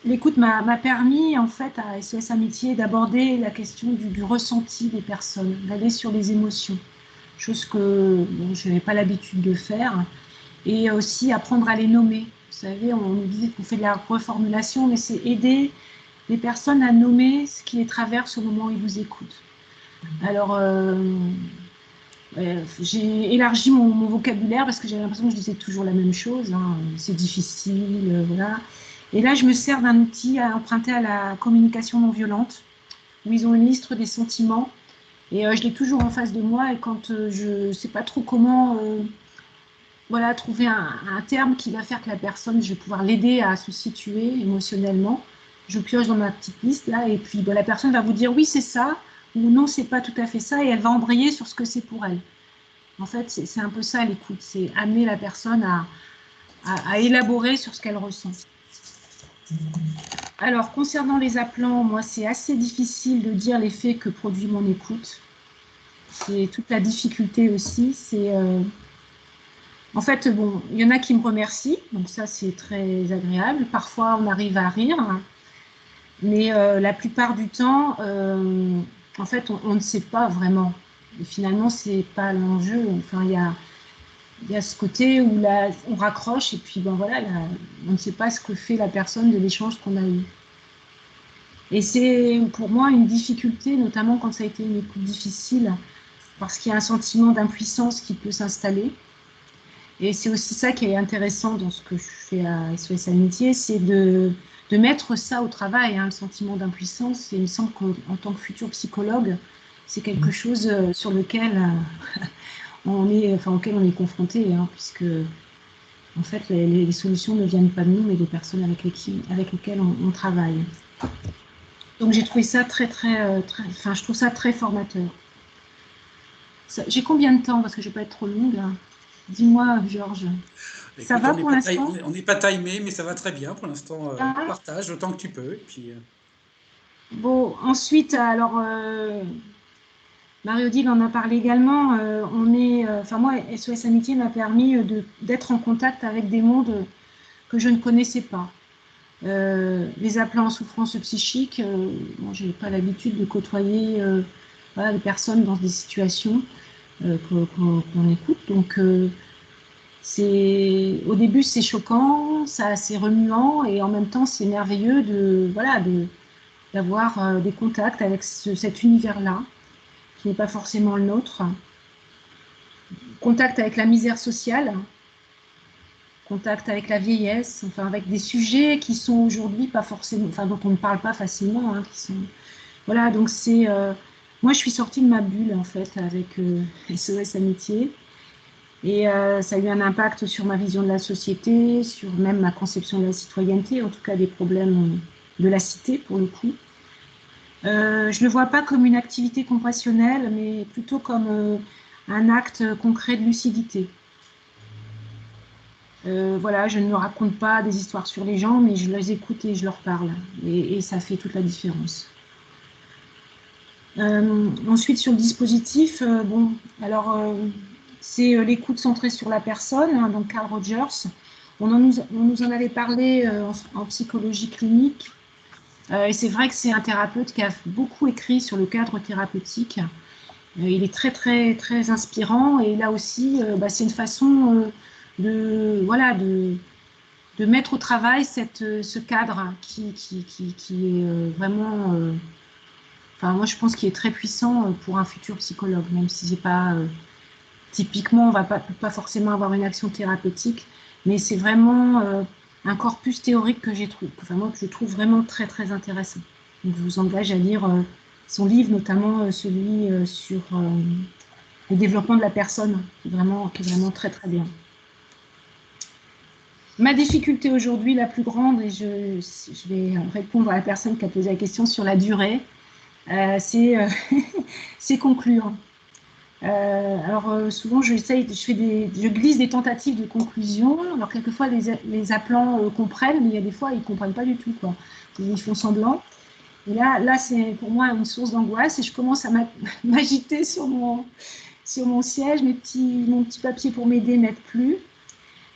l'écoute m'a permis, en fait, à SOS Amitié, d'aborder la question du ressenti des personnes, d'aller sur les émotions, chose que je n'avais pas l'habitude de faire, et aussi apprendre à les nommer. Vous savez, on nous dit qu'on fait de la reformulation, mais c'est aider les personnes à nommer ce qui les traverse au moment où ils vous écoutent. Alors, j'ai élargi mon vocabulaire parce que j'avais l'impression que je disais toujours la même chose. C'est difficile, voilà. Et là, je me sers d'un outil emprunté à la communication non violente, où ils ont une liste des sentiments. Et je l'ai toujours en face de moi. Et quand je ne sais pas trop comment trouver un terme qui va faire que la personne, je vais pouvoir l'aider à se situer émotionnellement, je pioche dans ma petite liste là, et puis la personne va vous dire oui, c'est ça, ou non, c'est pas tout à fait ça, et elle va embrayer sur ce que c'est pour elle. En fait, c'est un peu ça l'écoute, c'est amener la personne à élaborer sur ce qu'elle ressent. Alors, concernant les appelants, moi, c'est assez difficile de dire l'effet que produit mon écoute. C'est toute la difficulté aussi, c'est... En fait, bon, il y en a qui me remercient, donc ça, c'est très agréable. Parfois, on arrive à rire. Mais la plupart du temps, en fait, on ne sait pas vraiment. Et finalement, ce n'est pas l'enjeu. Enfin, il y a ce côté où là, on raccroche et puis ben voilà, on ne sait pas ce que fait la personne de l'échange qu'on a eu. Et c'est pour moi une difficulté, notamment quand ça a été une écoute difficile, parce qu'il y a un sentiment d'impuissance qui peut s'installer. Et c'est aussi ça qui est intéressant dans ce que je fais à SOS Amitié, c'est de mettre ça au travail, le sentiment d'impuissance. Et il me semble qu'en tant que futur psychologue, c'est quelque chose sur lequel auquel on est confronté, puisque en fait les solutions ne viennent pas de nous, mais des personnes avec lesquelles on travaille. Donc j'ai trouvé ça je trouve ça très formateur. J'ai combien de temps, parce que je ne vais pas être trop longue là. Dis-moi, Georges. Écoute, ça va pour l'instant? On n'est pas timé, mais ça va très bien pour l'instant. Partage autant que tu peux. Et puis, Bon, ensuite, alors, Marie-Odile en a parlé également. Moi, SOS Amitié m'a permis d'être en contact avec des mondes que je ne connaissais pas. Les appelants en souffrance psychique, je n'ai pas l'habitude de côtoyer des personnes dans des situations qu'on écoute. Donc, au début, c'est choquant. long, ça c'est remuant et en même temps c'est merveilleux d'avoir des contacts avec cet univers-là, qui n'est pas forcément le nôtre. Contact avec la misère sociale, contact avec la vieillesse, enfin avec des sujets qui sont aujourd'hui pas forcément, enfin dont on ne parle pas facilement, hein, qui sont, voilà, donc c'est, moi je suis sortie de ma bulle en fait avec SOS Amitié, et ça a eu un impact sur ma vision de la société, sur même ma conception de la citoyenneté, en tout cas des problèmes de la cité pour le coup. Je ne le vois pas comme une activité compassionnelle, mais plutôt comme un acte concret de lucidité. Voilà, je ne me raconte pas des histoires sur les gens, mais je les écoute et je leur parle. Et ça fait toute la différence. Ensuite, sur le dispositif, bon, alors c'est l'écoute centrée sur la personne, hein, donc Carl Rogers. On nous en avait parlé en psychologie clinique. Et c'est vrai que c'est un thérapeute qui a beaucoup écrit sur le cadre thérapeutique. Il est très, très, très inspirant. Et là aussi, c'est une façon voilà, de mettre au travail ce cadre qui est vraiment... enfin, moi, je pense qu'il est très puissant pour un futur psychologue, même si c'est pas... typiquement, on ne va pas forcément avoir une action thérapeutique, mais c'est vraiment un corpus théorique que moi, que je trouve vraiment très, très intéressant. Donc, je vous engage à lire son livre, notamment celui sur le développement de la personne, qui est vraiment très, très bien. Ma difficulté aujourd'hui, la plus grande, et je vais répondre à la personne qui a posé la question sur la durée, c'est conclure. Alors souvent je glisse des tentatives de conclusion. Alors quelquefois les appelants comprennent, mais il y a des fois ils comprennent pas du tout, quoi. Ils font semblant. Et là c'est pour moi une source d'angoisse et je commence à m'agiter sur mon siège. Mon petit papier pour m'aider n'aide plus.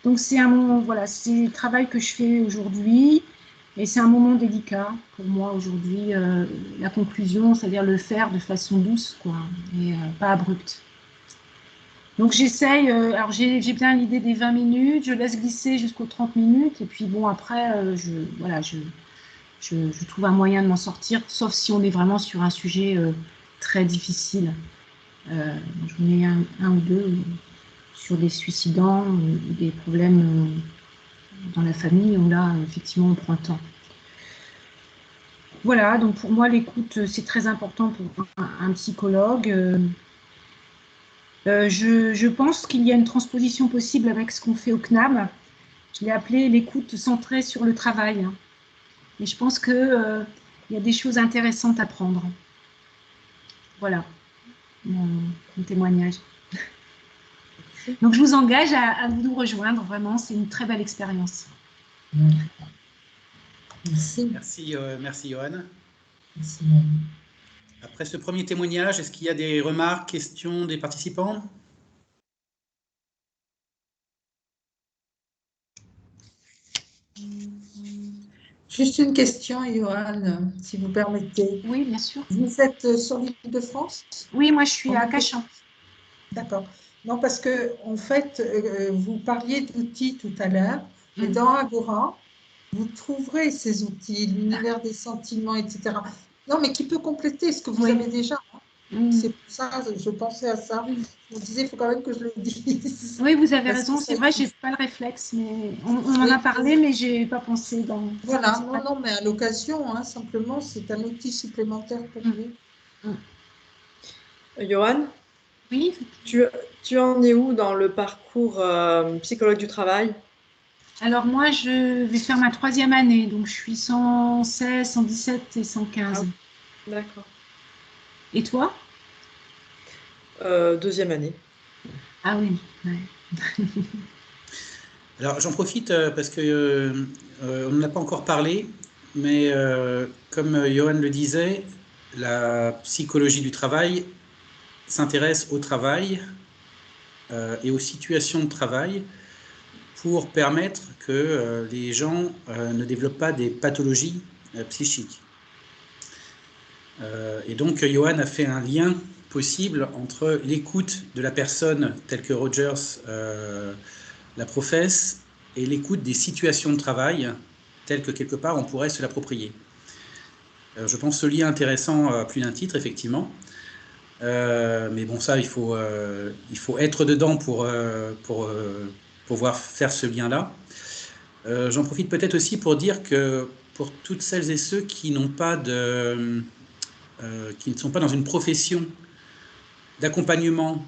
Donc c'est un moment, voilà, c'est le travail que je fais aujourd'hui et c'est un moment délicat pour moi aujourd'hui. La conclusion, c'est-à-dire le faire de façon douce, quoi, et pas abrupte. Donc j'essaye, alors j'ai bien l'idée des 20 minutes, je laisse glisser jusqu'aux 30 minutes et puis bon après, je trouve un moyen de m'en sortir, sauf si on est vraiment sur un sujet très difficile. J'en ai un ou deux sur des suicidants ou des problèmes dans la famille où là, effectivement, on prend le temps. Voilà, donc pour moi, l'écoute, c'est très important pour un psychologue. Je pense qu'il y a une transposition possible avec ce qu'on fait au CNAM. Je l'ai appelé l'écoute centrée sur le travail. Et je pense qu'il y a des choses intéressantes à prendre. Voilà, mon témoignage. Donc, je vous engage à vous nous rejoindre. Vraiment, c'est une très belle expérience. Merci. Merci, Johan. Merci. Après ce premier témoignage, est-ce qu'il y a des remarques, questions des participants? Juste une question, Johan, si vous permettez. Oui, bien sûr. Vous êtes sur l'île de France? Oui, moi je suis à Cachan. D'accord. Non, parce que en fait, vous parliez d'outils tout à l'heure, et dans Agora, vous trouverez ces outils, l'univers des sentiments, etc. Non, mais qui peut compléter ce que vous avez déjà. C'est pour ça, je pensais à ça. Je me disais, il faut quand même que je le dise. Oui, vous avez raison, c'est vrai, je n'ai pas le réflexe, mais on en a parlé, mais je n'ai pas pensé dans... Voilà, non, mais à l'occasion, hein, simplement, c'est un outil supplémentaire pour vous. Johan, oui. Tu en es où dans le parcours psychologue du travail? Alors moi, je vais faire ma 3e année, donc je suis 116, 117 et 115. Ah, d'accord. Et toi? 2e année. Ah oui, ouais. Alors j'en profite parce que on n'en a pas encore parlé, mais comme Johan le disait, la psychologie du travail s'intéresse au travail et aux situations de travail pour permettre que les gens ne développent pas des pathologies psychiques. Et donc Johan a fait un lien possible entre l'écoute de la personne telle que Rogers la professe et l'écoute des situations de travail telles que quelque part on pourrait se l'approprier. Je pense ce lien intéressant à plus d'un titre, effectivement. Mais bon, ça, il faut être dedans pour pouvoir faire ce lien-là. J'en profite peut-être aussi pour dire que pour toutes celles et ceux qui n'ont pas qui ne sont pas dans une profession d'accompagnement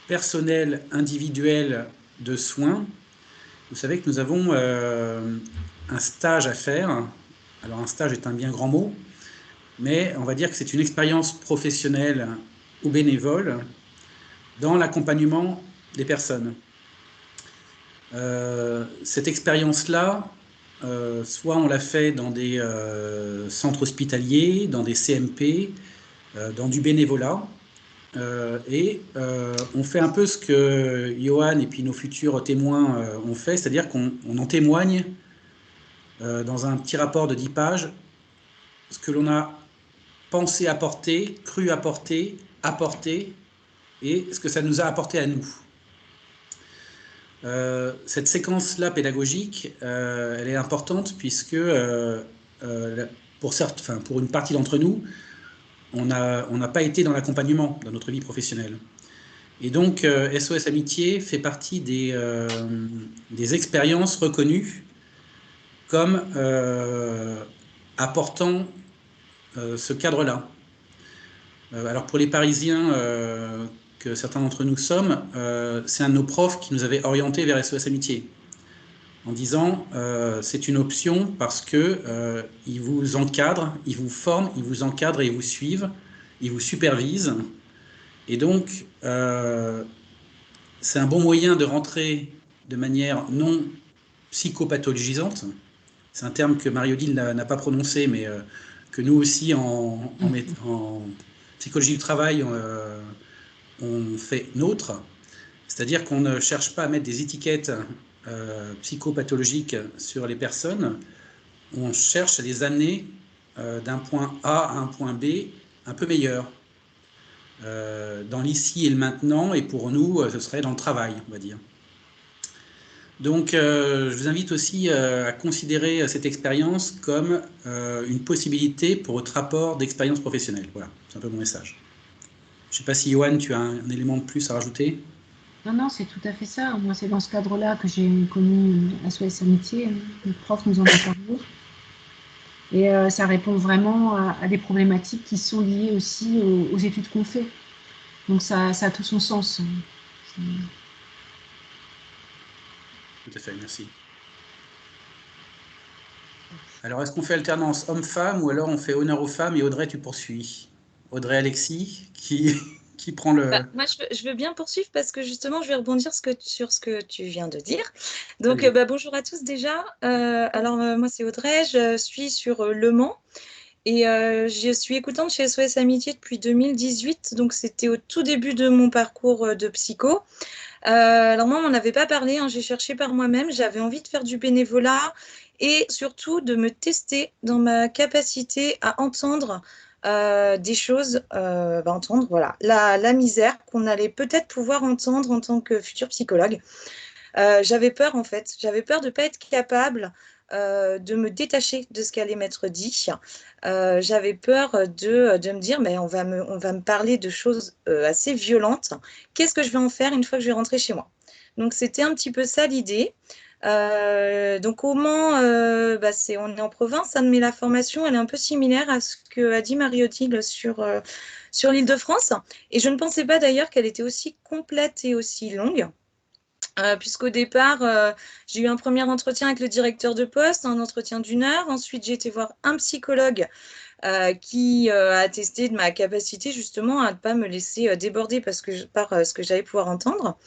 personnel, individuel de soins, vous savez que nous avons un stage à faire. Alors un stage est un bien grand mot, mais on va dire que c'est une expérience professionnelle ou bénévole dans l'accompagnement des personnes. Cette expérience-là, soit on l'a fait dans des centres hospitaliers, dans des CMP, dans du bénévolat, et on fait un peu ce que Johan et puis nos futurs témoins ont fait, c'est-à-dire qu'on en témoigne dans un petit rapport de 10 pages, ce que l'on a pensé apporter, cru apporter, et ce que ça nous a apporté à nous. Cette séquence-là pédagogique, elle est importante puisque pour une partie d'entre nous, on n'a pas été dans l'accompagnement dans notre vie professionnelle. Et donc, SOS Amitié fait partie des expériences reconnues comme apportant ce cadre-là. Alors pour les Parisiens que certains d'entre nous sommes, c'est un de nos profs qui nous avait orientés vers SOS Amitié en disant c'est une option parce que ils vous encadrent, ils vous forment, ils vous encadrent et ils vous suivent, ils vous supervisent. Et donc c'est un bon moyen de rentrer de manière non psychopathologisante. C'est un terme que Marie-Odile n'a pas prononcé, mais que nous aussi, en psychologie du travail, on fait nôtre. C'est-à-dire qu'on ne cherche pas à mettre des étiquettes psychopathologiques sur les personnes. On cherche à les amener d'un point A à un point B un peu meilleur. Dans l'ici et le maintenant, et pour nous, ce serait dans le travail, on va dire. Donc, je vous invite aussi à considérer cette expérience comme une possibilité pour votre rapport d'expérience professionnelle. Voilà, c'est un peu mon message. Je ne sais pas si, Johan, tu as un élément de plus à rajouter? Non, c'est tout à fait ça. Moi, c'est dans ce cadre-là que j'ai connu SOS Amitié. Le prof nous en a parlé. Et ça répond vraiment à des problématiques qui sont liées aussi aux études qu'on fait. Donc, ça a tout son sens. Tout à fait, merci. Alors, est-ce qu'on fait alternance homme-femme ou alors on fait honneur aux femmes et Audrey, tu poursuis? Audrey Alexis, qui prend le... Moi, je veux bien poursuivre parce que justement, je vais rebondir sur ce que tu viens de dire. Donc, bonjour à tous déjà. Alors, moi, c'est Audrey, je suis sur Le Mans et je suis écoutante chez SOS Amitié depuis 2018. Donc, c'était au tout début de mon parcours de psycho. Alors moi, on m'en avait pas parlé, hein, j'ai cherché par moi-même, j'avais envie de faire du bénévolat et surtout de me tester dans ma capacité à entendre des choses, entendre voilà, la misère qu'on allait peut-être pouvoir entendre en tant que futur psychologue. J'avais peur en fait, j'avais peur de ne pas être capable de me détacher de ce qu'allait m'être dit. J'avais peur de me dire, mais on va me parler de choses assez violentes. Qu'est-ce que je vais en faire une fois que je vais rentrer chez moi? Donc, c'était un petit peu ça l'idée. Donc, au Mans, on est en province, hein, mais la formation, elle est un peu similaire à ce qu'a dit Marie-Odile sur l'Île-de-France. Et je ne pensais pas d'ailleurs qu'elle était aussi complète et aussi longue. Puisqu'au départ, j'ai eu un premier entretien avec le directeur de poste, un entretien d'1 heure. Ensuite, j'ai été voir un psychologue qui a attesté de ma capacité justement à ne pas me laisser déborder par ce que j'allais pouvoir entendre.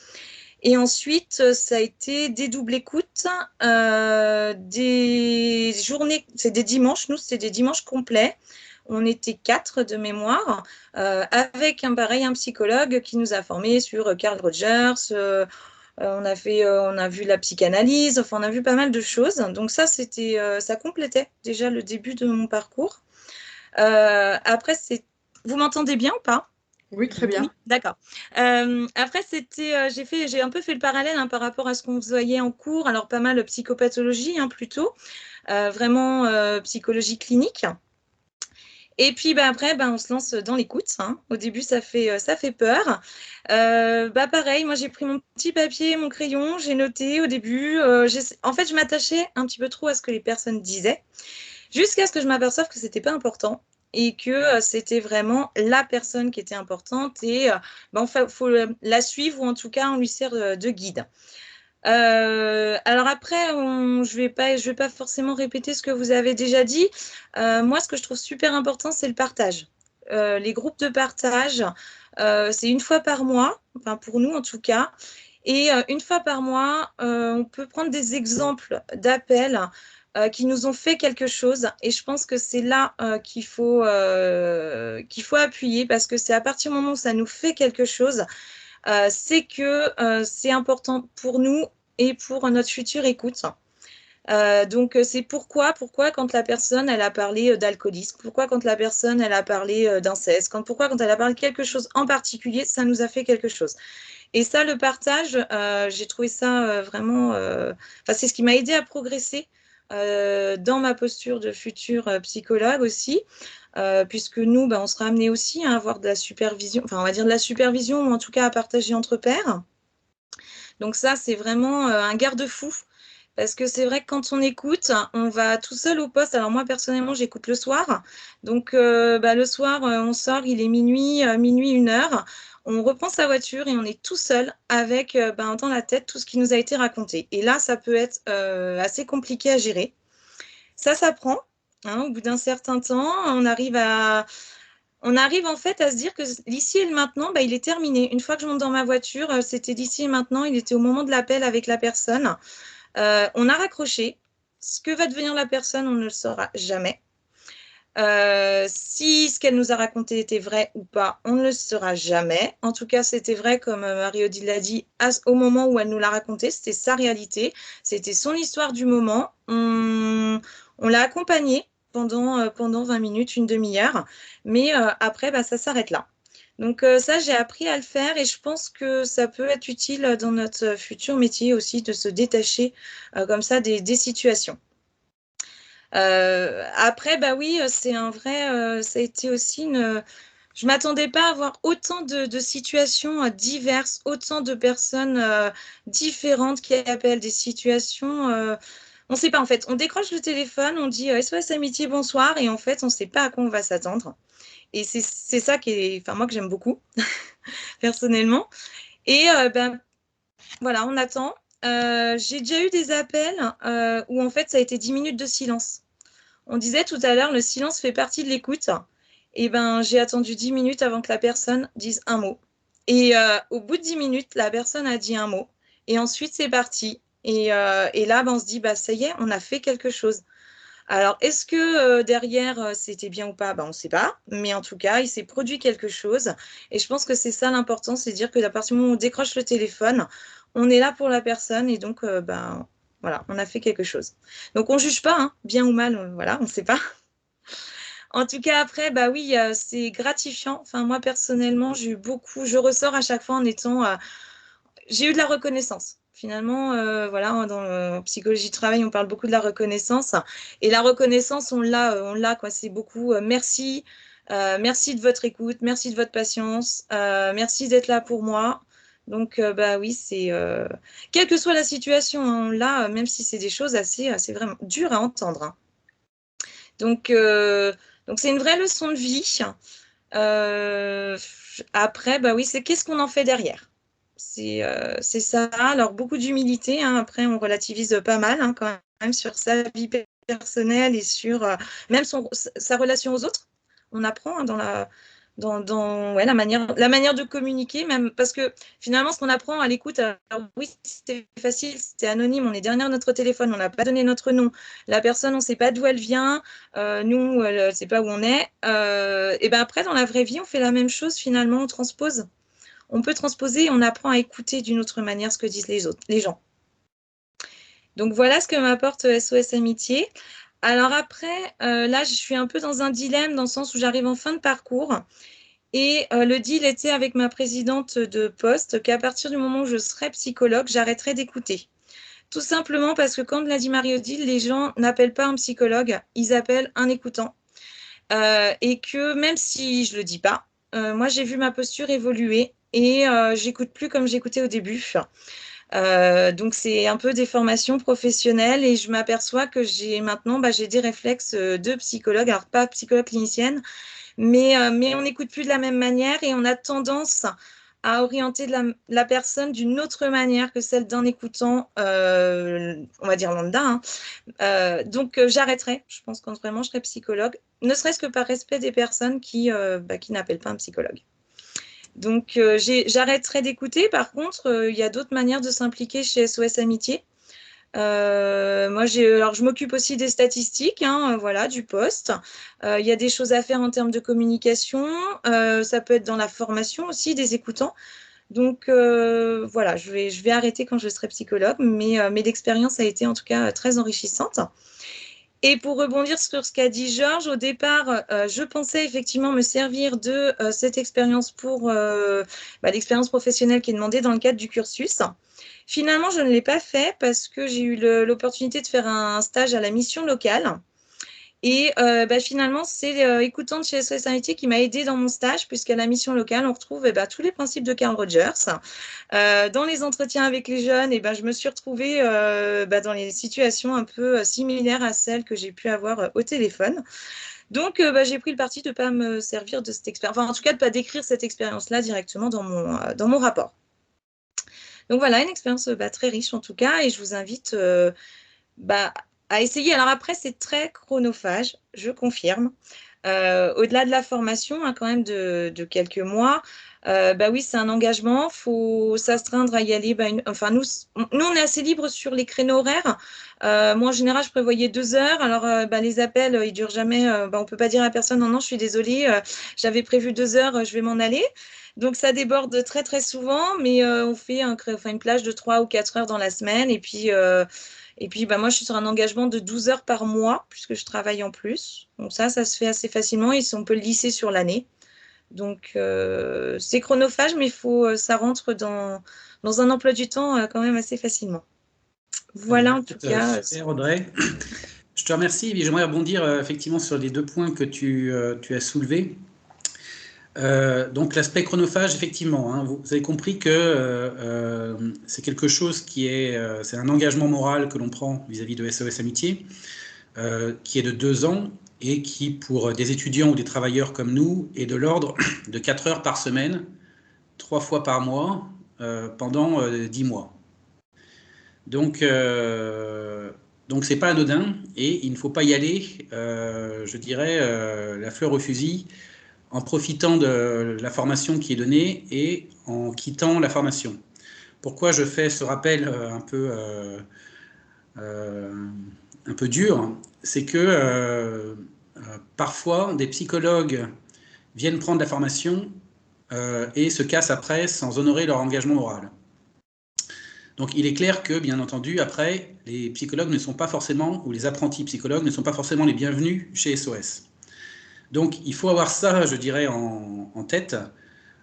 Et ensuite, ça a été des doubles écoutes, des journées, c'est des dimanches, nous, c'était des dimanches complets. On était 4 de mémoire, avec un psychologue qui nous a formés sur Carl Rogers. On a vu la psychanalyse, enfin on a vu pas mal de choses. Donc ça complétait déjà le début de mon parcours. Après, vous m'entendez bien ou pas? Oui, très bien. Oui, d'accord. Après, j'ai un peu fait le parallèle hein, par rapport à ce qu'on voyait en cours. Alors, pas mal de psychopathologie hein, plutôt, vraiment psychologie clinique. Et puis après, on se lance dans l'écoute. Hein. Au début, ça fait peur. Pareil, moi j'ai pris mon petit papier, mon crayon, j'ai noté au début. En fait, je m'attachais un petit peu trop à ce que les personnes disaient, jusqu'à ce que je m'aperçoive que c'était pas important et que c'était vraiment la personne qui était importante et faut la suivre ou en tout cas on lui sert de guide. Alors après, je vais pas forcément répéter ce que vous avez déjà dit. Moi, ce que je trouve super important, c'est le partage. Les groupes de partage, c'est une fois par mois, enfin pour nous en tout cas. Et une fois par mois, on peut prendre des exemples d'appels qui nous ont fait quelque chose. Et je pense que c'est là qu'il faut appuyer parce que c'est à partir du moment où ça nous fait quelque chose, c'est que c'est important pour nous et pour notre future écoute. Donc, c'est pourquoi quand la personne, elle a parlé d'alcoolisme, pourquoi quand la personne, elle a parlé d'inceste, pourquoi quand elle a parlé de quelque chose en particulier, ça nous a fait quelque chose. Et ça, le partage, j'ai trouvé ça vraiment... c'est ce qui m'a aidé à progresser dans ma posture de futur psychologue aussi, puisque nous, on sera amené aussi à avoir de la supervision, enfin, on va dire de la supervision, ou en tout cas à partager entre pairs. Donc ça, c'est vraiment un garde-fou. Parce que c'est vrai que quand on écoute, on va tout seul au poste. Alors moi, personnellement, j'écoute le soir. Donc le soir, on sort, il est minuit, 1h. On reprend sa voiture et on est tout seul avec dans la tête tout ce qui nous a été raconté. Et là, ça peut être assez compliqué à gérer. Ça s'apprend. Hein, au bout d'un certain temps, on arrive en fait à se dire que l'ici et le maintenant, il est terminé. Une fois que je monte dans ma voiture, c'était l'ici et maintenant, il était au moment de l'appel avec la personne. On a raccroché. Ce que va devenir la personne, on ne le saura jamais. Si ce qu'elle nous a raconté était vrai ou pas, on ne le saura jamais. En tout cas, c'était vrai, comme Marie-Odile l'a dit, au moment où elle nous l'a raconté, c'était sa réalité, c'était son histoire du moment. On l'a accompagnée pendant 20 minutes, une demi-heure, mais après, ça s'arrête là. Donc ça, j'ai appris à le faire et je pense que ça peut être utile dans notre futur métier aussi de se détacher comme ça des situations. Après, oui, c'est un vrai... ça a été aussi une... Je ne m'attendais pas à avoir autant de situations diverses, autant de personnes différentes qui appellent des situations... on ne sait pas, en fait. On décroche le téléphone, on dit SOS Amitié, bonsoir, et en fait, on ne sait pas à quoi on va s'attendre. Et c'est ça qui est... Enfin, moi, que j'aime beaucoup, personnellement. Et voilà, on attend. J'ai déjà eu des appels où, en fait, ça a été 10 minutes de silence. On disait tout à l'heure, le silence fait partie de l'écoute. Et j'ai attendu 10 minutes avant que la personne dise un mot. Et au bout de 10 minutes, la personne a dit un mot. Et ensuite, c'est parti. Et là, on se dit, ça y est, on a fait quelque chose. Alors, est-ce que derrière, c'était bien ou pas? On ne sait pas. Mais en tout cas, il s'est produit quelque chose. Et je pense que c'est ça l'important, c'est de dire qu'à partir du moment où on décroche le téléphone, on est là pour la personne. Et donc, voilà, on a fait quelque chose. Donc, on ne juge pas, hein, bien ou mal, voilà, on ne sait pas. En tout cas, après, oui, c'est gratifiant. Enfin, moi, personnellement, je ressors à chaque fois en étant... j'ai eu de la reconnaissance. Finalement, voilà, dans la psychologie du travail, on parle beaucoup de la reconnaissance. Et la reconnaissance, on l'a, quoi. C'est beaucoup merci. Merci de votre écoute, merci de votre patience, merci d'être là pour moi. Donc, oui, c'est... quelle que soit la situation, hein, on l'a, même si c'est des choses assez vraiment dures à entendre. Hein. Donc, c'est une vraie leçon de vie. Après, oui, c'est qu'est-ce qu'on en fait derrière? C'est ça. Alors, beaucoup d'humilité. Hein. Après, on relativise pas mal hein, quand même sur sa vie personnelle et sur même sa relation aux autres. On apprend hein, dans la manière de communiquer, même parce que finalement, ce qu'on apprend à l'écoute, alors oui, c'est facile, c'est anonyme, on est derrière notre téléphone, on n'a pas donné notre nom. La personne, on ne sait pas d'où elle vient, nous, elle ne sait pas où on est. Et après, dans la vraie vie, on fait la même chose finalement, on transpose. On peut transposer et on apprend à écouter d'une autre manière ce que disent les gens. Donc voilà ce que m'apporte SOS Amitié. Alors après, là, je suis un peu dans un dilemme dans le sens où j'arrive en fin de parcours Et le deal était avec ma présidente de poste qu'à partir du moment où je serais psychologue, j'arrêterais d'écouter. Tout simplement parce que, comme l'a dit Marie-Odile, les gens n'appellent pas un psychologue, ils appellent un écoutant. Et que même si je ne le dis pas, moi j'ai vu ma posture évoluer et j'écoute plus comme j'écoutais au début. Donc c'est un peu des formations professionnelles et je m'aperçois que j'ai maintenant j'ai des réflexes de psychologue, alors pas psychologue clinicienne, mais on n'écoute plus de la même manière et on a tendance à orienter la personne d'une autre manière que celle d'un écoutant, on va dire lambda. Donc j'arrêterai, je pense, quand vraiment je serai psychologue, ne serait-ce que par respect des personnes qui n'appellent pas un psychologue. Donc j'arrêterai d'écouter. Par contre, il y a d'autres manières de s'impliquer chez SOS Amitié. Moi, alors je m'occupe aussi des statistiques, voilà, du poste. Il y a des choses à faire en termes de communication. Ça peut être dans la formation aussi des écoutants. Donc voilà, je vais arrêter quand je serai psychologue, mais l'expérience a été en tout cas très enrichissante. Et pour rebondir sur ce qu'a dit Georges, au départ, je pensais effectivement me servir de cette expérience pour l'expérience professionnelle qui est demandée dans le cadre du cursus. Finalement, je ne l'ai pas fait parce que j'ai eu l'opportunité de faire un stage à la mission locale. Et finalement, c'est écoutante chez SOS Amitié qui m'a aidée dans mon stage, puisqu'à la mission locale, on retrouve tous les principes de Carl Rogers. Dans les entretiens avec les jeunes, je me suis retrouvée dans les situations un peu similaires à celles que j'ai pu avoir au téléphone. Donc, j'ai pris le parti de ne pas me servir de cette expérience, enfin, en tout cas, de ne pas décrire cette expérience-là directement dans mon rapport. Donc, voilà, une expérience très riche en tout cas, et je vous invite à essayer. Alors après, c'est très chronophage, je confirme. Au-delà de la formation, quand même de quelques mois, oui, c'est un engagement. Il faut s'astreindre à y aller. Nous, on est assez libre sur les créneaux horaires. Moi, en général, je prévoyais 2 heures. Alors, les appels, ils durent jamais. On ne peut pas dire à la personne, non, je suis désolée, j'avais prévu 2 heures, je vais m'en aller. Donc, ça déborde très, très souvent, mais on fait une plage de 3 ou 4 heures dans la semaine. Et puis, moi, je suis sur un engagement de 12 heures par mois, puisque je travaille en plus. Donc ça se fait assez facilement et on peut le lisser sur l'année. Donc, c'est chronophage, mais ça rentre dans un emploi du temps quand même assez facilement. Voilà, en tout cas. Super, Audrey. Je te remercie. J'aimerais rebondir effectivement sur les 2 points que tu as soulevés. Donc l'aspect chronophage, effectivement, vous avez compris que c'est quelque chose c'est un engagement moral que l'on prend vis-à-vis de SOS Amitié, qui est de 2 ans et qui, pour des étudiants ou des travailleurs comme nous, est de l'ordre de 4 heures par semaine, 3 fois par mois, pendant 10 mois. Donc c'est pas anodin et il ne faut pas y aller, je dirais, la fleur au fusil, en profitant de la formation qui est donnée et en quittant la formation. Pourquoi je fais ce rappel un peu dur? C'est que parfois, des psychologues viennent prendre la formation et se cassent après sans honorer leur engagement moral. Donc il est clair que, bien entendu, après, les psychologues ne sont pas forcément, ou les apprentis psychologues ne sont pas forcément les bienvenus chez SOS. Donc, il faut avoir ça, je dirais, en tête.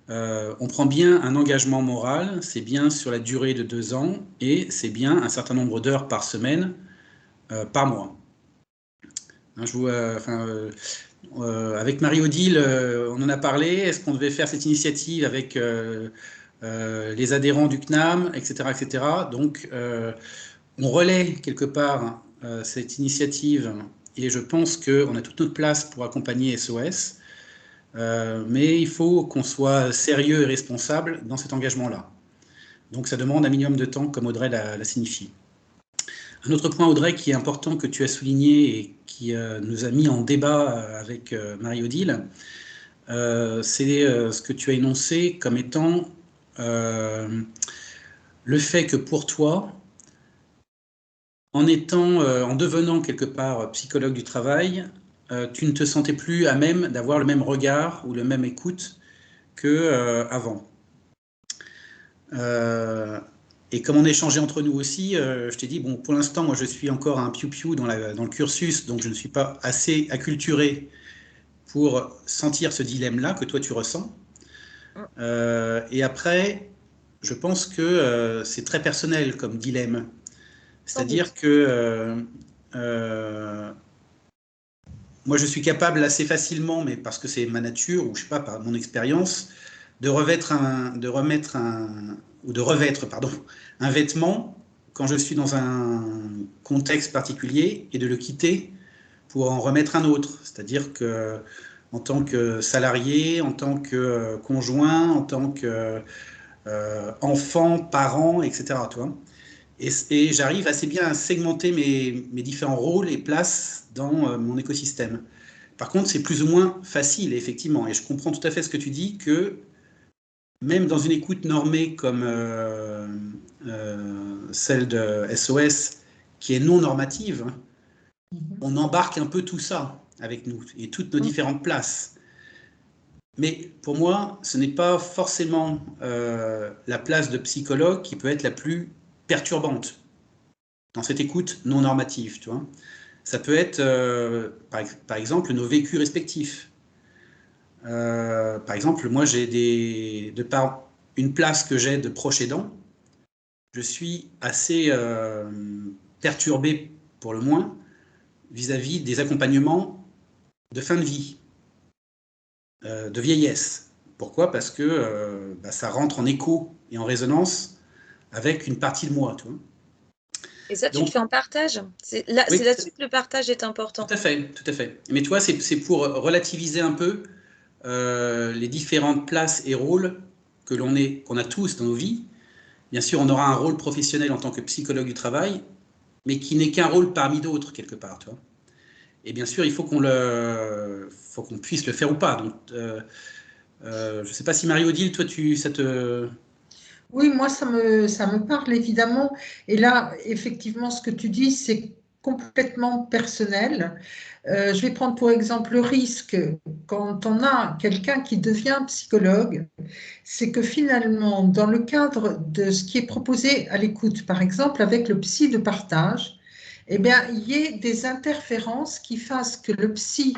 On prend bien un engagement moral, c'est bien sur la durée de 2 ans, et c'est bien un certain nombre d'heures par semaine, par mois. Avec Marie-Odile, on en a parlé. Est-ce qu'on devait faire cette initiative avec les adhérents du CNAM, etc., etc. Donc, on relaie quelque part cette initiative. Et je pense qu'on a toute notre place pour accompagner SOS, mais il faut qu'on soit sérieux et responsable dans cet engagement-là. Donc ça demande un minimum de temps, comme Audrey l'a signifié. Un autre point, Audrey, qui est important, que tu as souligné et qui nous a mis en débat avec Marie-Odile, c'est ce que tu as énoncé comme étant le fait que pour toi, en devenant quelque part psychologue du travail, tu ne te sentais plus à même d'avoir le même regard ou le même écoute qu'avant. Et comme on a échangé entre nous aussi, je t'ai dit, bon, pour l'instant, moi, je suis encore un piou-piou dans le cursus, donc je ne suis pas assez acculturé pour sentir ce dilemme-là que toi, tu ressens. Et après, je pense que c'est très personnel comme dilemme. C'est-à-dire que moi, je suis capable assez facilement, mais parce que c'est ma nature, ou je sais pas, par mon expérience, de revêtre un vêtement quand je suis dans un contexte particulier et de le quitter pour en remettre un autre. C'est-à-dire que en tant que salarié, en tant que conjoint, en tant que enfant, parent, etc. Tu vois. Et j'arrive assez bien à segmenter mes différents rôles et places dans mon écosystème. Par contre, c'est plus ou moins facile, effectivement, et je comprends tout à fait ce que tu dis, que même dans une écoute normée comme celle de SOS, qui est non normative, on embarque un peu tout ça avec nous, et toutes nos différentes places. Mais pour moi, ce n'est pas forcément la place de psychologue qui peut être la plus perturbante dans cette écoute non normative, tu vois. Ça peut être, par exemple, nos vécus respectifs. Par exemple, moi, de par une place que j'ai de proche aidant, je suis assez perturbé, pour le moins, vis-à-vis des accompagnements de fin de vie, de vieillesse. Pourquoi? Parce que ça rentre en écho et en résonance avec une partie de moi, tu vois. Et ça, tu le fais en partage. C'est là-dessus que le partage est important. Tout à fait, tout à fait. Mais tu vois, c'est pour relativiser un peu les différentes places et rôles qu'on a tous dans nos vies. Bien sûr, on aura un rôle professionnel en tant que psychologue du travail, mais qui n'est qu'un rôle parmi d'autres, quelque part. Tu vois. Et bien sûr, il faut qu'on puisse le faire ou pas. Donc, je ne sais pas si Marie-Odile, toi, ça te... Oui, moi, ça me parle évidemment. Et là, effectivement, ce que tu dis, c'est complètement personnel. Je vais prendre pour exemple le risque quand on a quelqu'un qui devient psychologue, c'est que finalement, dans le cadre de ce qui est proposé à l'écoute, par exemple avec le psy de partage, eh bien, il y ait des interférences qui fassent que le psy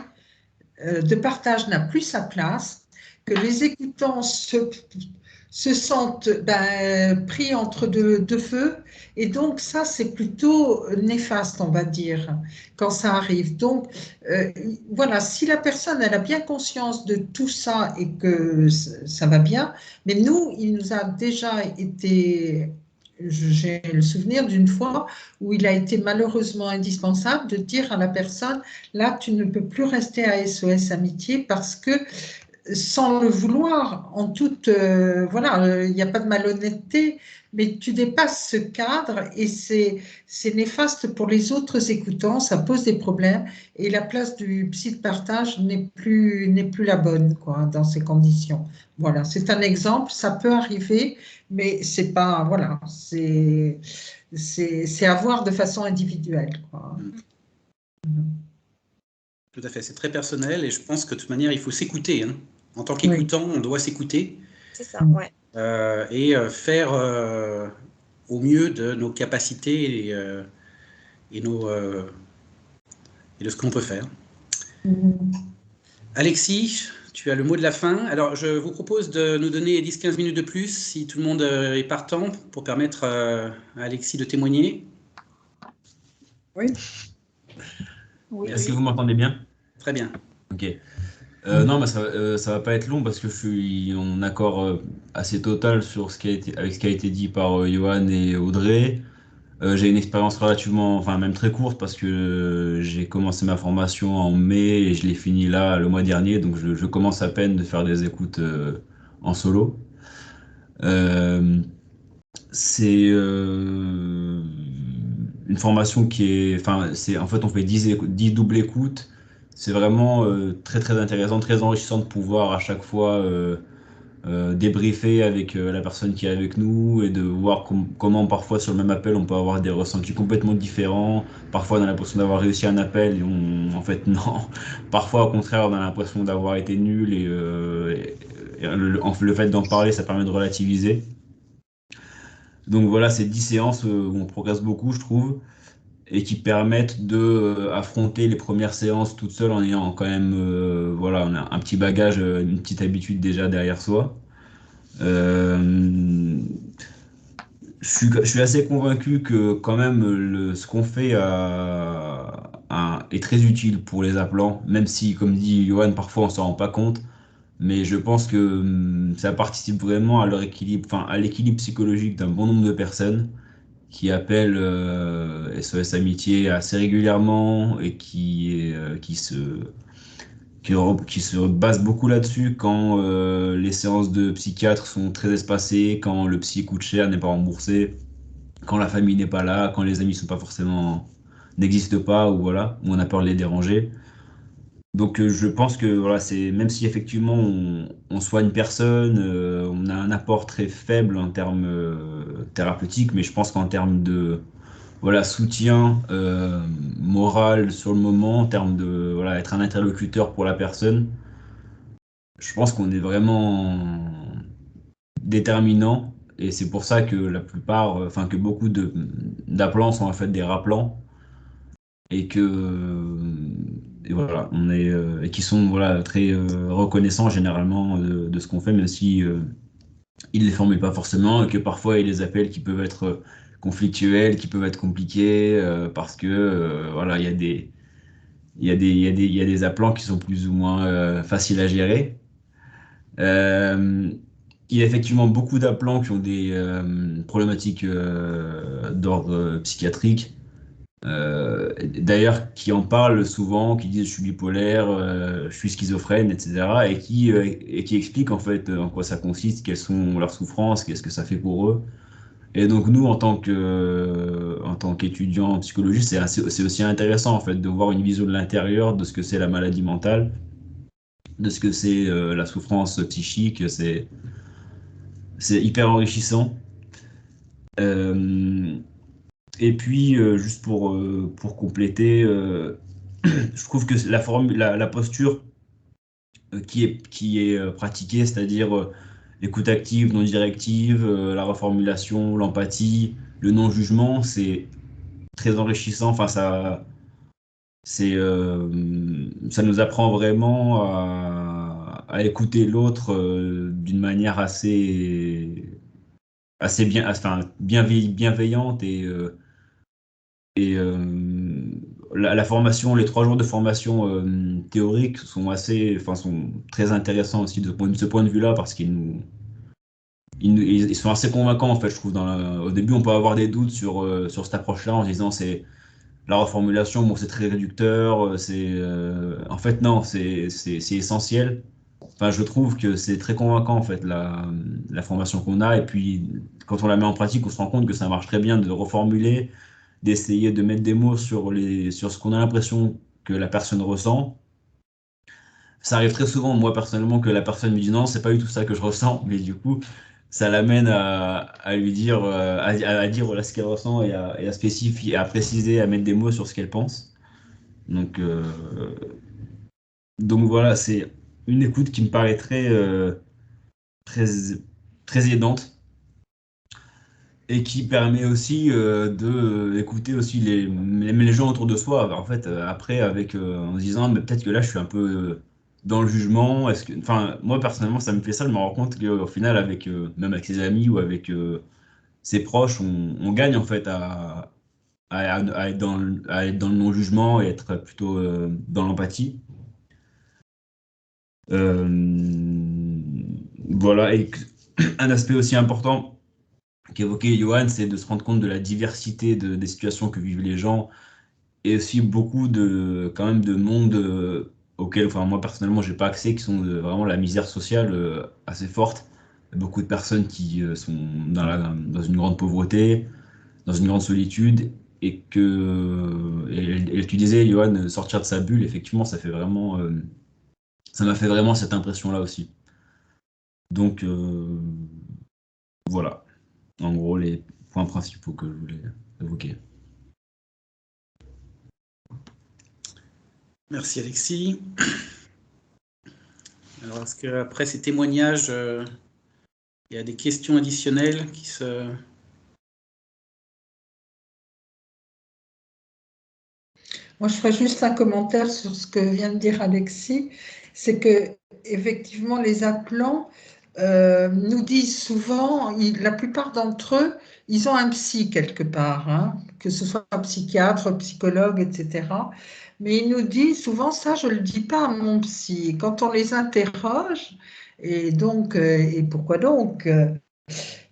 de partage n'a plus sa place, que les écoutants se sentent pris entre deux feux. Et donc, ça, c'est plutôt néfaste, on va dire, quand ça arrive. Donc, voilà, si la personne, elle a bien conscience de tout ça et que ça va bien, mais nous, il nous a déjà été... J'ai le souvenir d'une fois où il a été malheureusement indispensable de dire à la personne, là, tu ne peux plus rester à SOS Amitié parce que sans le vouloir, en toute, voilà, il n'y a pas de malhonnêteté, mais tu dépasses ce cadre et c'est néfaste pour les autres écoutants, ça pose des problèmes et la place du psy de partage n'est plus la bonne, quoi, dans ces conditions. Voilà, c'est un exemple, ça peut arriver, mais c'est pas, voilà, c'est à voir de façon individuelle, quoi. Tout à fait, c'est très personnel et je pense que de toute manière, il faut s'écouter. Hein. En tant qu'écoutant, on doit s'écouter. C'est ça, ouais. Et faire au mieux de nos capacités et de ce qu'on peut faire. Alexis, tu as le mot de la fin. Alors, je vous propose de nous donner 10-15 minutes de plus, si tout le monde est partant, pour permettre à Alexis de témoigner. Oui. Est-ce que vous m'entendez bien? Très bien. Ok. Non, mais ça va pas être long parce que je suis en accord assez total avec ce qui a été dit par Johan et Audrey. J'ai une expérience relativement, enfin même très courte parce que j'ai commencé ma formation en mai et je l'ai fini là le mois dernier, donc je commence à peine de faire des écoutes en solo. C'est une formation qui est, enfin, en fait on fait 10 doubles écoutes. C'est vraiment très très intéressant, très enrichissant de pouvoir à chaque fois débriefer avec la personne qui est avec nous et de voir comment parfois sur le même appel on peut avoir des ressentis complètement différents. Parfois on a l'impression d'avoir réussi un appel et en fait non. Parfois au contraire on a l'impression d'avoir été nul et le fait d'en parler ça permet de relativiser. Donc voilà, c'est 10 séances où on progresse beaucoup je trouve et qui permettent de affronter les premières séances toutes seules en ayant quand même voilà, on a un petit bagage, une petite habitude déjà derrière soi. Euh, je suis assez convaincu que quand même ce qu'on fait est très utile pour les appelants, même si, comme dit Johan, parfois on s'en rend pas compte. Mais je pense que ça participe vraiment à leur équilibre, enfin à l'équilibre psychologique d'un bon nombre de personnes qui appellent SOS Amitié assez régulièrement et qui se base beaucoup là-dessus quand les séances de psychiatre sont très espacées, quand le psy coûte cher, n'est pas remboursé, quand la famille n'est pas là, quand les amis sont pas forcément n'existent pas ou voilà, où on a peur de les déranger. Donc je pense que voilà, c'est même si effectivement on soigne personne, on a un apport très faible en termes thérapeutiques, mais je pense qu'en termes de voilà, soutien moral sur le moment, en termes de voilà, être un interlocuteur pour la personne, je pense qu'on est vraiment déterminant et c'est pour ça que la plupart, enfin que beaucoup d'appelants sont en fait des rappelants et que et voilà, on est et qui sont voilà très reconnaissants généralement de ce qu'on fait, même si ils les formulent pas forcément et que parfois il y a des appels qui peuvent être conflictuels, qui peuvent être compliqués parce que voilà, il y a des appelants qui sont plus ou moins faciles à gérer. Euh, il y a effectivement beaucoup d'appelants qui ont des problématiques d'ordre psychiatrique. D'ailleurs, qui en parlent souvent, qui disent je suis bipolaire, je suis schizophrène, etc. Et qui expliquent en fait en quoi ça consiste, quelles sont leurs souffrances, qu'est-ce que ça fait pour eux. Et donc nous, en tant qu'étudiants en psychologie, c'est aussi intéressant en fait de voir une vision de l'intérieur de ce que c'est la maladie mentale, de ce que c'est la souffrance psychique. C'est hyper enrichissant. Euh, et puis, juste pour compléter, je trouve que la posture qui est pratiquée, c'est-à-dire l'écoute active, non directive, la reformulation, l'empathie, le non-jugement, c'est très enrichissant. Enfin, ça nous apprend vraiment à écouter l'autre d'une manière assez bien, enfin, bienveillante et la formation, les 3 jours de formation théorique enfin, sont très intéressants aussi de ce point de vue-là parce ils sont assez convaincants en fait, je trouve. Au début, on peut avoir des doutes sur cette approche-là en se disant c'est la reformulation, bon, c'est très réducteur, en fait non, c'est essentiel. Enfin, je trouve que c'est très convaincant en fait la formation qu'on a et puis quand on la met en pratique, on se rend compte que ça marche très bien de reformuler, d'essayer de mettre des mots sur ce qu'on a l'impression que la personne ressent. Ça arrive très souvent, moi personnellement, que la personne me dit non, c'est pas du tout ça que je ressens, mais du coup, ça l'amène à lui dire, à dire voilà ce qu'elle ressent et à spécifier, à préciser, à mettre des mots sur ce qu'elle pense. Donc, donc voilà, c'est une écoute qui me paraît très, très aidante et qui permet aussi de écouter aussi les gens autour de soi. En fait, après, en se disant, mais peut-être que là, je suis un peu dans le jugement. Enfin, moi, personnellement, ça me fait ça. Je me rends compte qu'au final, même avec ses amis ou avec ses proches, on gagne en fait à être dans le non-jugement et être plutôt dans l'empathie. Voilà, un aspect aussi important qu'évoquait Johan, c'est de se rendre compte de la diversité des situations que vivent les gens et aussi beaucoup quand même de mondes auxquels, enfin, moi personnellement, j'ai pas accès, qui sont vraiment la misère sociale assez forte. Il y a beaucoup de personnes qui sont dans une grande pauvreté, dans une grande solitude et tu disais, Johan, sortir de sa bulle, effectivement, ça m'a fait vraiment cette impression-là aussi. Donc, voilà, en gros, les points principaux que je voulais évoquer. Merci Alexis. Alors, est-ce qu'après ces témoignages, il y a des questions additionnelles qui se... Moi, je ferais juste un commentaire sur ce que vient de dire Alexis. C'est que, effectivement, les appelants, nous disent souvent, la plupart d'entre eux, ils ont un psy quelque part, hein, que ce soit un psychiatre, psychologue, etc. Mais ils nous disent souvent, ça, je ne le dis pas à mon psy. Quand on les interroge, et donc, et pourquoi donc?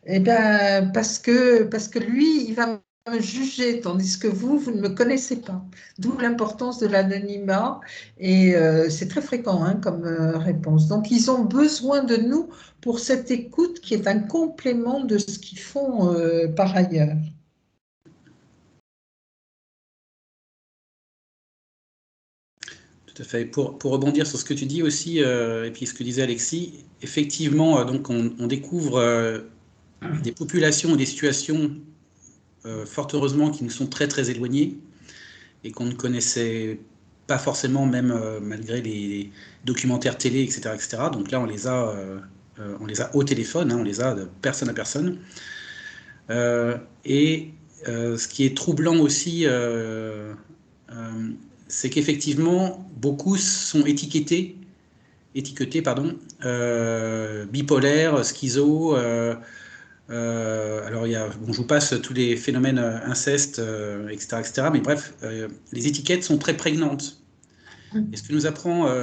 Eh bien, parce que lui, il va me juger, tandis que vous ne me connaissez pas. D'où l'importance de l'anonymat, et c'est très fréquent hein, comme réponse. Donc, ils ont besoin de nous pour cette écoute qui est un complément de ce qu'ils font par ailleurs. Tout à fait. Pour rebondir sur ce que tu dis aussi, et puis ce que disait Alexis, effectivement, donc on découvre des populations ou des situations, fort heureusement, qui nous sont très très éloignées et qu'on ne connaissait pas forcément, même malgré les documentaires télé, etc., etc. Donc là, on les a au téléphone, hein, on les a de personne à personne. Et ce qui est troublant aussi, c'est qu'effectivement, beaucoup sont étiquetés, bipolaires, schizo. Alors, bon, je vous passe tous les phénomènes inceste, etc., etc. Mais bref, les étiquettes sont très prégnantes. Et ce que nous apprend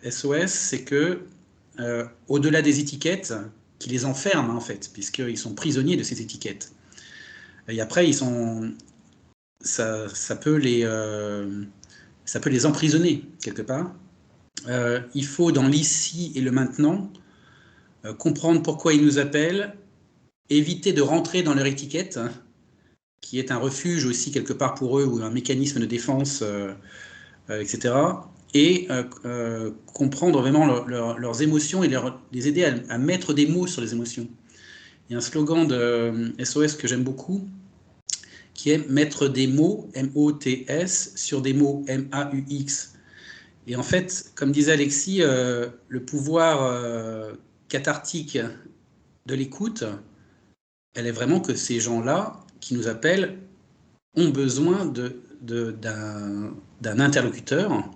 SOS, c'est que, au-delà des étiquettes, qui les enferment, en fait, puisqu'ils sont prisonniers de ces étiquettes. Et après, ça peut les emprisonner, quelque part. Il faut, dans l'ici et le maintenant, comprendre pourquoi ils nous appellent, éviter de rentrer dans leur étiquette, qui est un refuge aussi quelque part pour eux, ou un mécanisme de défense, etc. Et comprendre vraiment leurs émotions et les aider à mettre des mots sur les émotions. Il y a un slogan de SOS que j'aime beaucoup, qui est mettre des mots, M-O-T-S, sur des mots, M-A-U-X. Et en fait, comme disait Alexis, le pouvoir cathartique de l'écoute, elle est vraiment que ces gens-là qui nous appellent ont besoin d'un interlocuteur.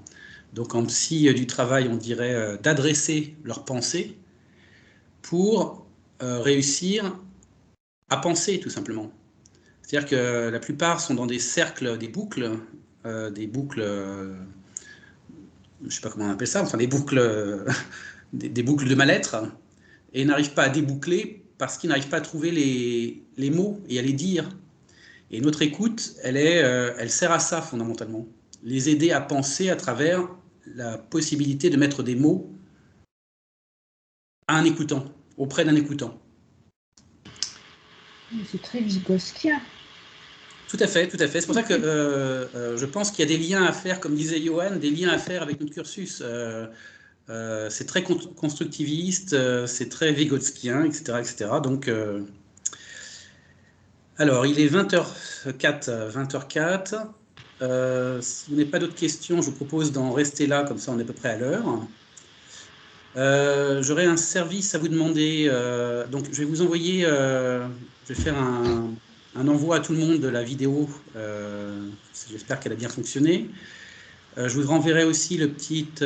Donc en psy du travail, on dirait d'adresser leurs pensées pour réussir à penser, tout simplement. C'est-à-dire que la plupart sont dans des cercles, des boucles, je ne sais pas comment on appelle ça, enfin des boucles, des boucles de mal-être, et n'arrivent pas à déboucler parce qu'ils n'arrivent pas à trouver les mots et à les dire. Et notre écoute, elle sert à ça fondamentalement. Les aider à penser à travers la possibilité de mettre des mots à un écoutant, auprès d'un écoutant. C'est très Vygotsky. Tout à fait, tout à fait. C'est pour ça que je pense qu'il y a des liens à faire, comme disait Johan, des liens à faire avec notre cursus. C'est très constructiviste, c'est très vygotskien, etc., etc. Donc, alors, il est 20h04. Si vous n'avez pas d'autres questions, je vous propose d'en rester là, comme ça on est à peu près à l'heure. J'aurais un service à vous demander. Donc, je vais vous envoyer, je vais faire un envoi à tout le monde de la vidéo. J'espère qu'elle a bien fonctionné. Je vous renverrai aussi la petite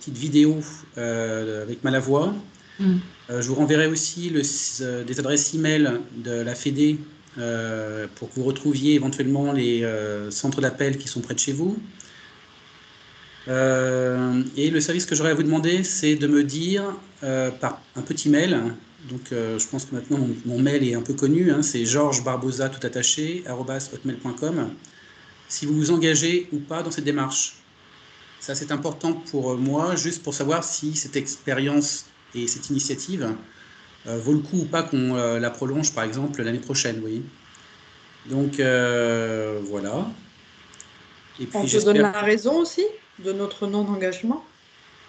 vidéo avec Malavoie. Je vous renverrai aussi des adresses e-mail de la Fédé pour que vous retrouviez éventuellement les centres d'appel qui sont près de chez vous. Et le service que j'aurais à vous demander, c'est de me dire par un petit mail, donc je pense que maintenant mon mail est un peu connu, hein, c'est georgesbarbosa tout attaché @hotmail.com, si vous vous engagez ou pas dans cette démarche. Ça, c'est important pour moi, juste pour savoir si cette expérience et cette initiative vaut le coup ou pas qu'on la prolonge, par exemple, l'année prochaine, vous voyez. Donc, voilà. Et puis, on te donne la raison aussi de notre non-engagement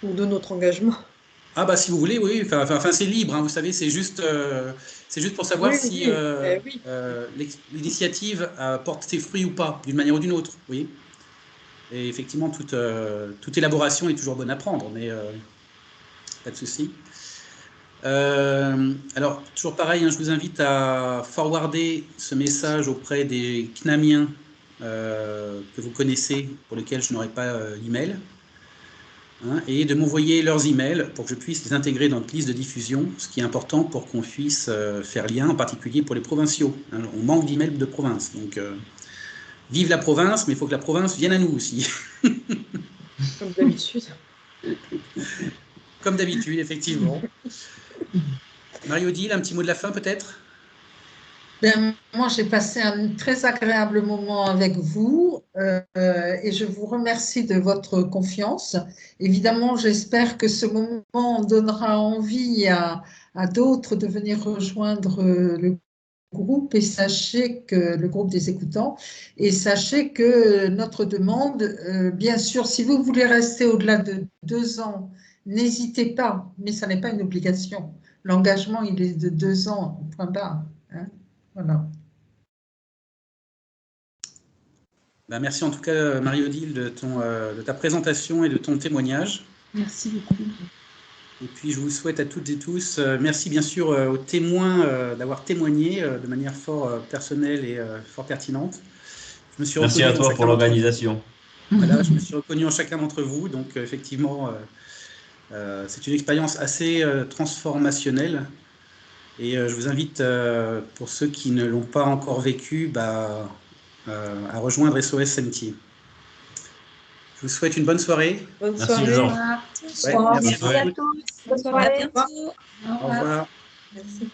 ou de notre engagement. Ah bah si vous voulez, oui. Enfin c'est libre, hein, vous savez, c'est juste pour savoir si l'initiative porte ses fruits ou pas, d'une manière ou d'une autre, vous voyez. Et effectivement, toute élaboration est toujours bonne à prendre, mais pas de souci. Alors, toujours pareil, hein, je vous invite à forwarder ce message auprès des CNAMiens que vous connaissez, pour lesquels je n'aurai pas l'email. hein, et de m'envoyer leurs emails pour que je puisse les intégrer dans notre liste de diffusion, ce qui est important pour qu'on puisse faire lien, en particulier pour les provinciaux. Hein. On manque d'emails de province, donc vive la province, mais il faut que la province vienne à nous aussi. Comme d'habitude. Comme d'habitude, effectivement. Marie-Odile, un petit mot de la fin peut-être? Ben, moi, j'ai passé un très agréable moment avec vous et je vous remercie de votre confiance. Évidemment, j'espère que ce moment donnera envie à d'autres de venir rejoindre le groupe et sachez que le groupe des écoutants et sachez que notre demande, bien sûr, si vous voulez rester au-delà de 2 ans, n'hésitez pas, mais ça n'est pas une obligation. L'engagement, il est de 2 ans, point barre. Hein. Voilà. Ben, merci en tout cas, Marie-Odile, de ta présentation et de ton témoignage. Merci beaucoup. Et puis, je vous souhaite à toutes et tous, merci bien sûr aux témoins d'avoir témoigné de manière fort personnelle et fort pertinente. Je me suis Merci à reconnu en toi chacun pour d'entre vous. l'organisation. Voilà, je me suis reconnu en chacun d'entre vous. Donc, effectivement, c'est une expérience assez transformationnelle. Et je vous invite, pour ceux qui ne l'ont pas encore vécu, à rejoindre SOS Amitié. Je vous souhaite une bonne soirée. Bonne Merci, soirée. Georges. Ouais, merci Merci à beaucoup. tous. Bonne À soirée. bientôt. Au Au revoir. revoir. Merci.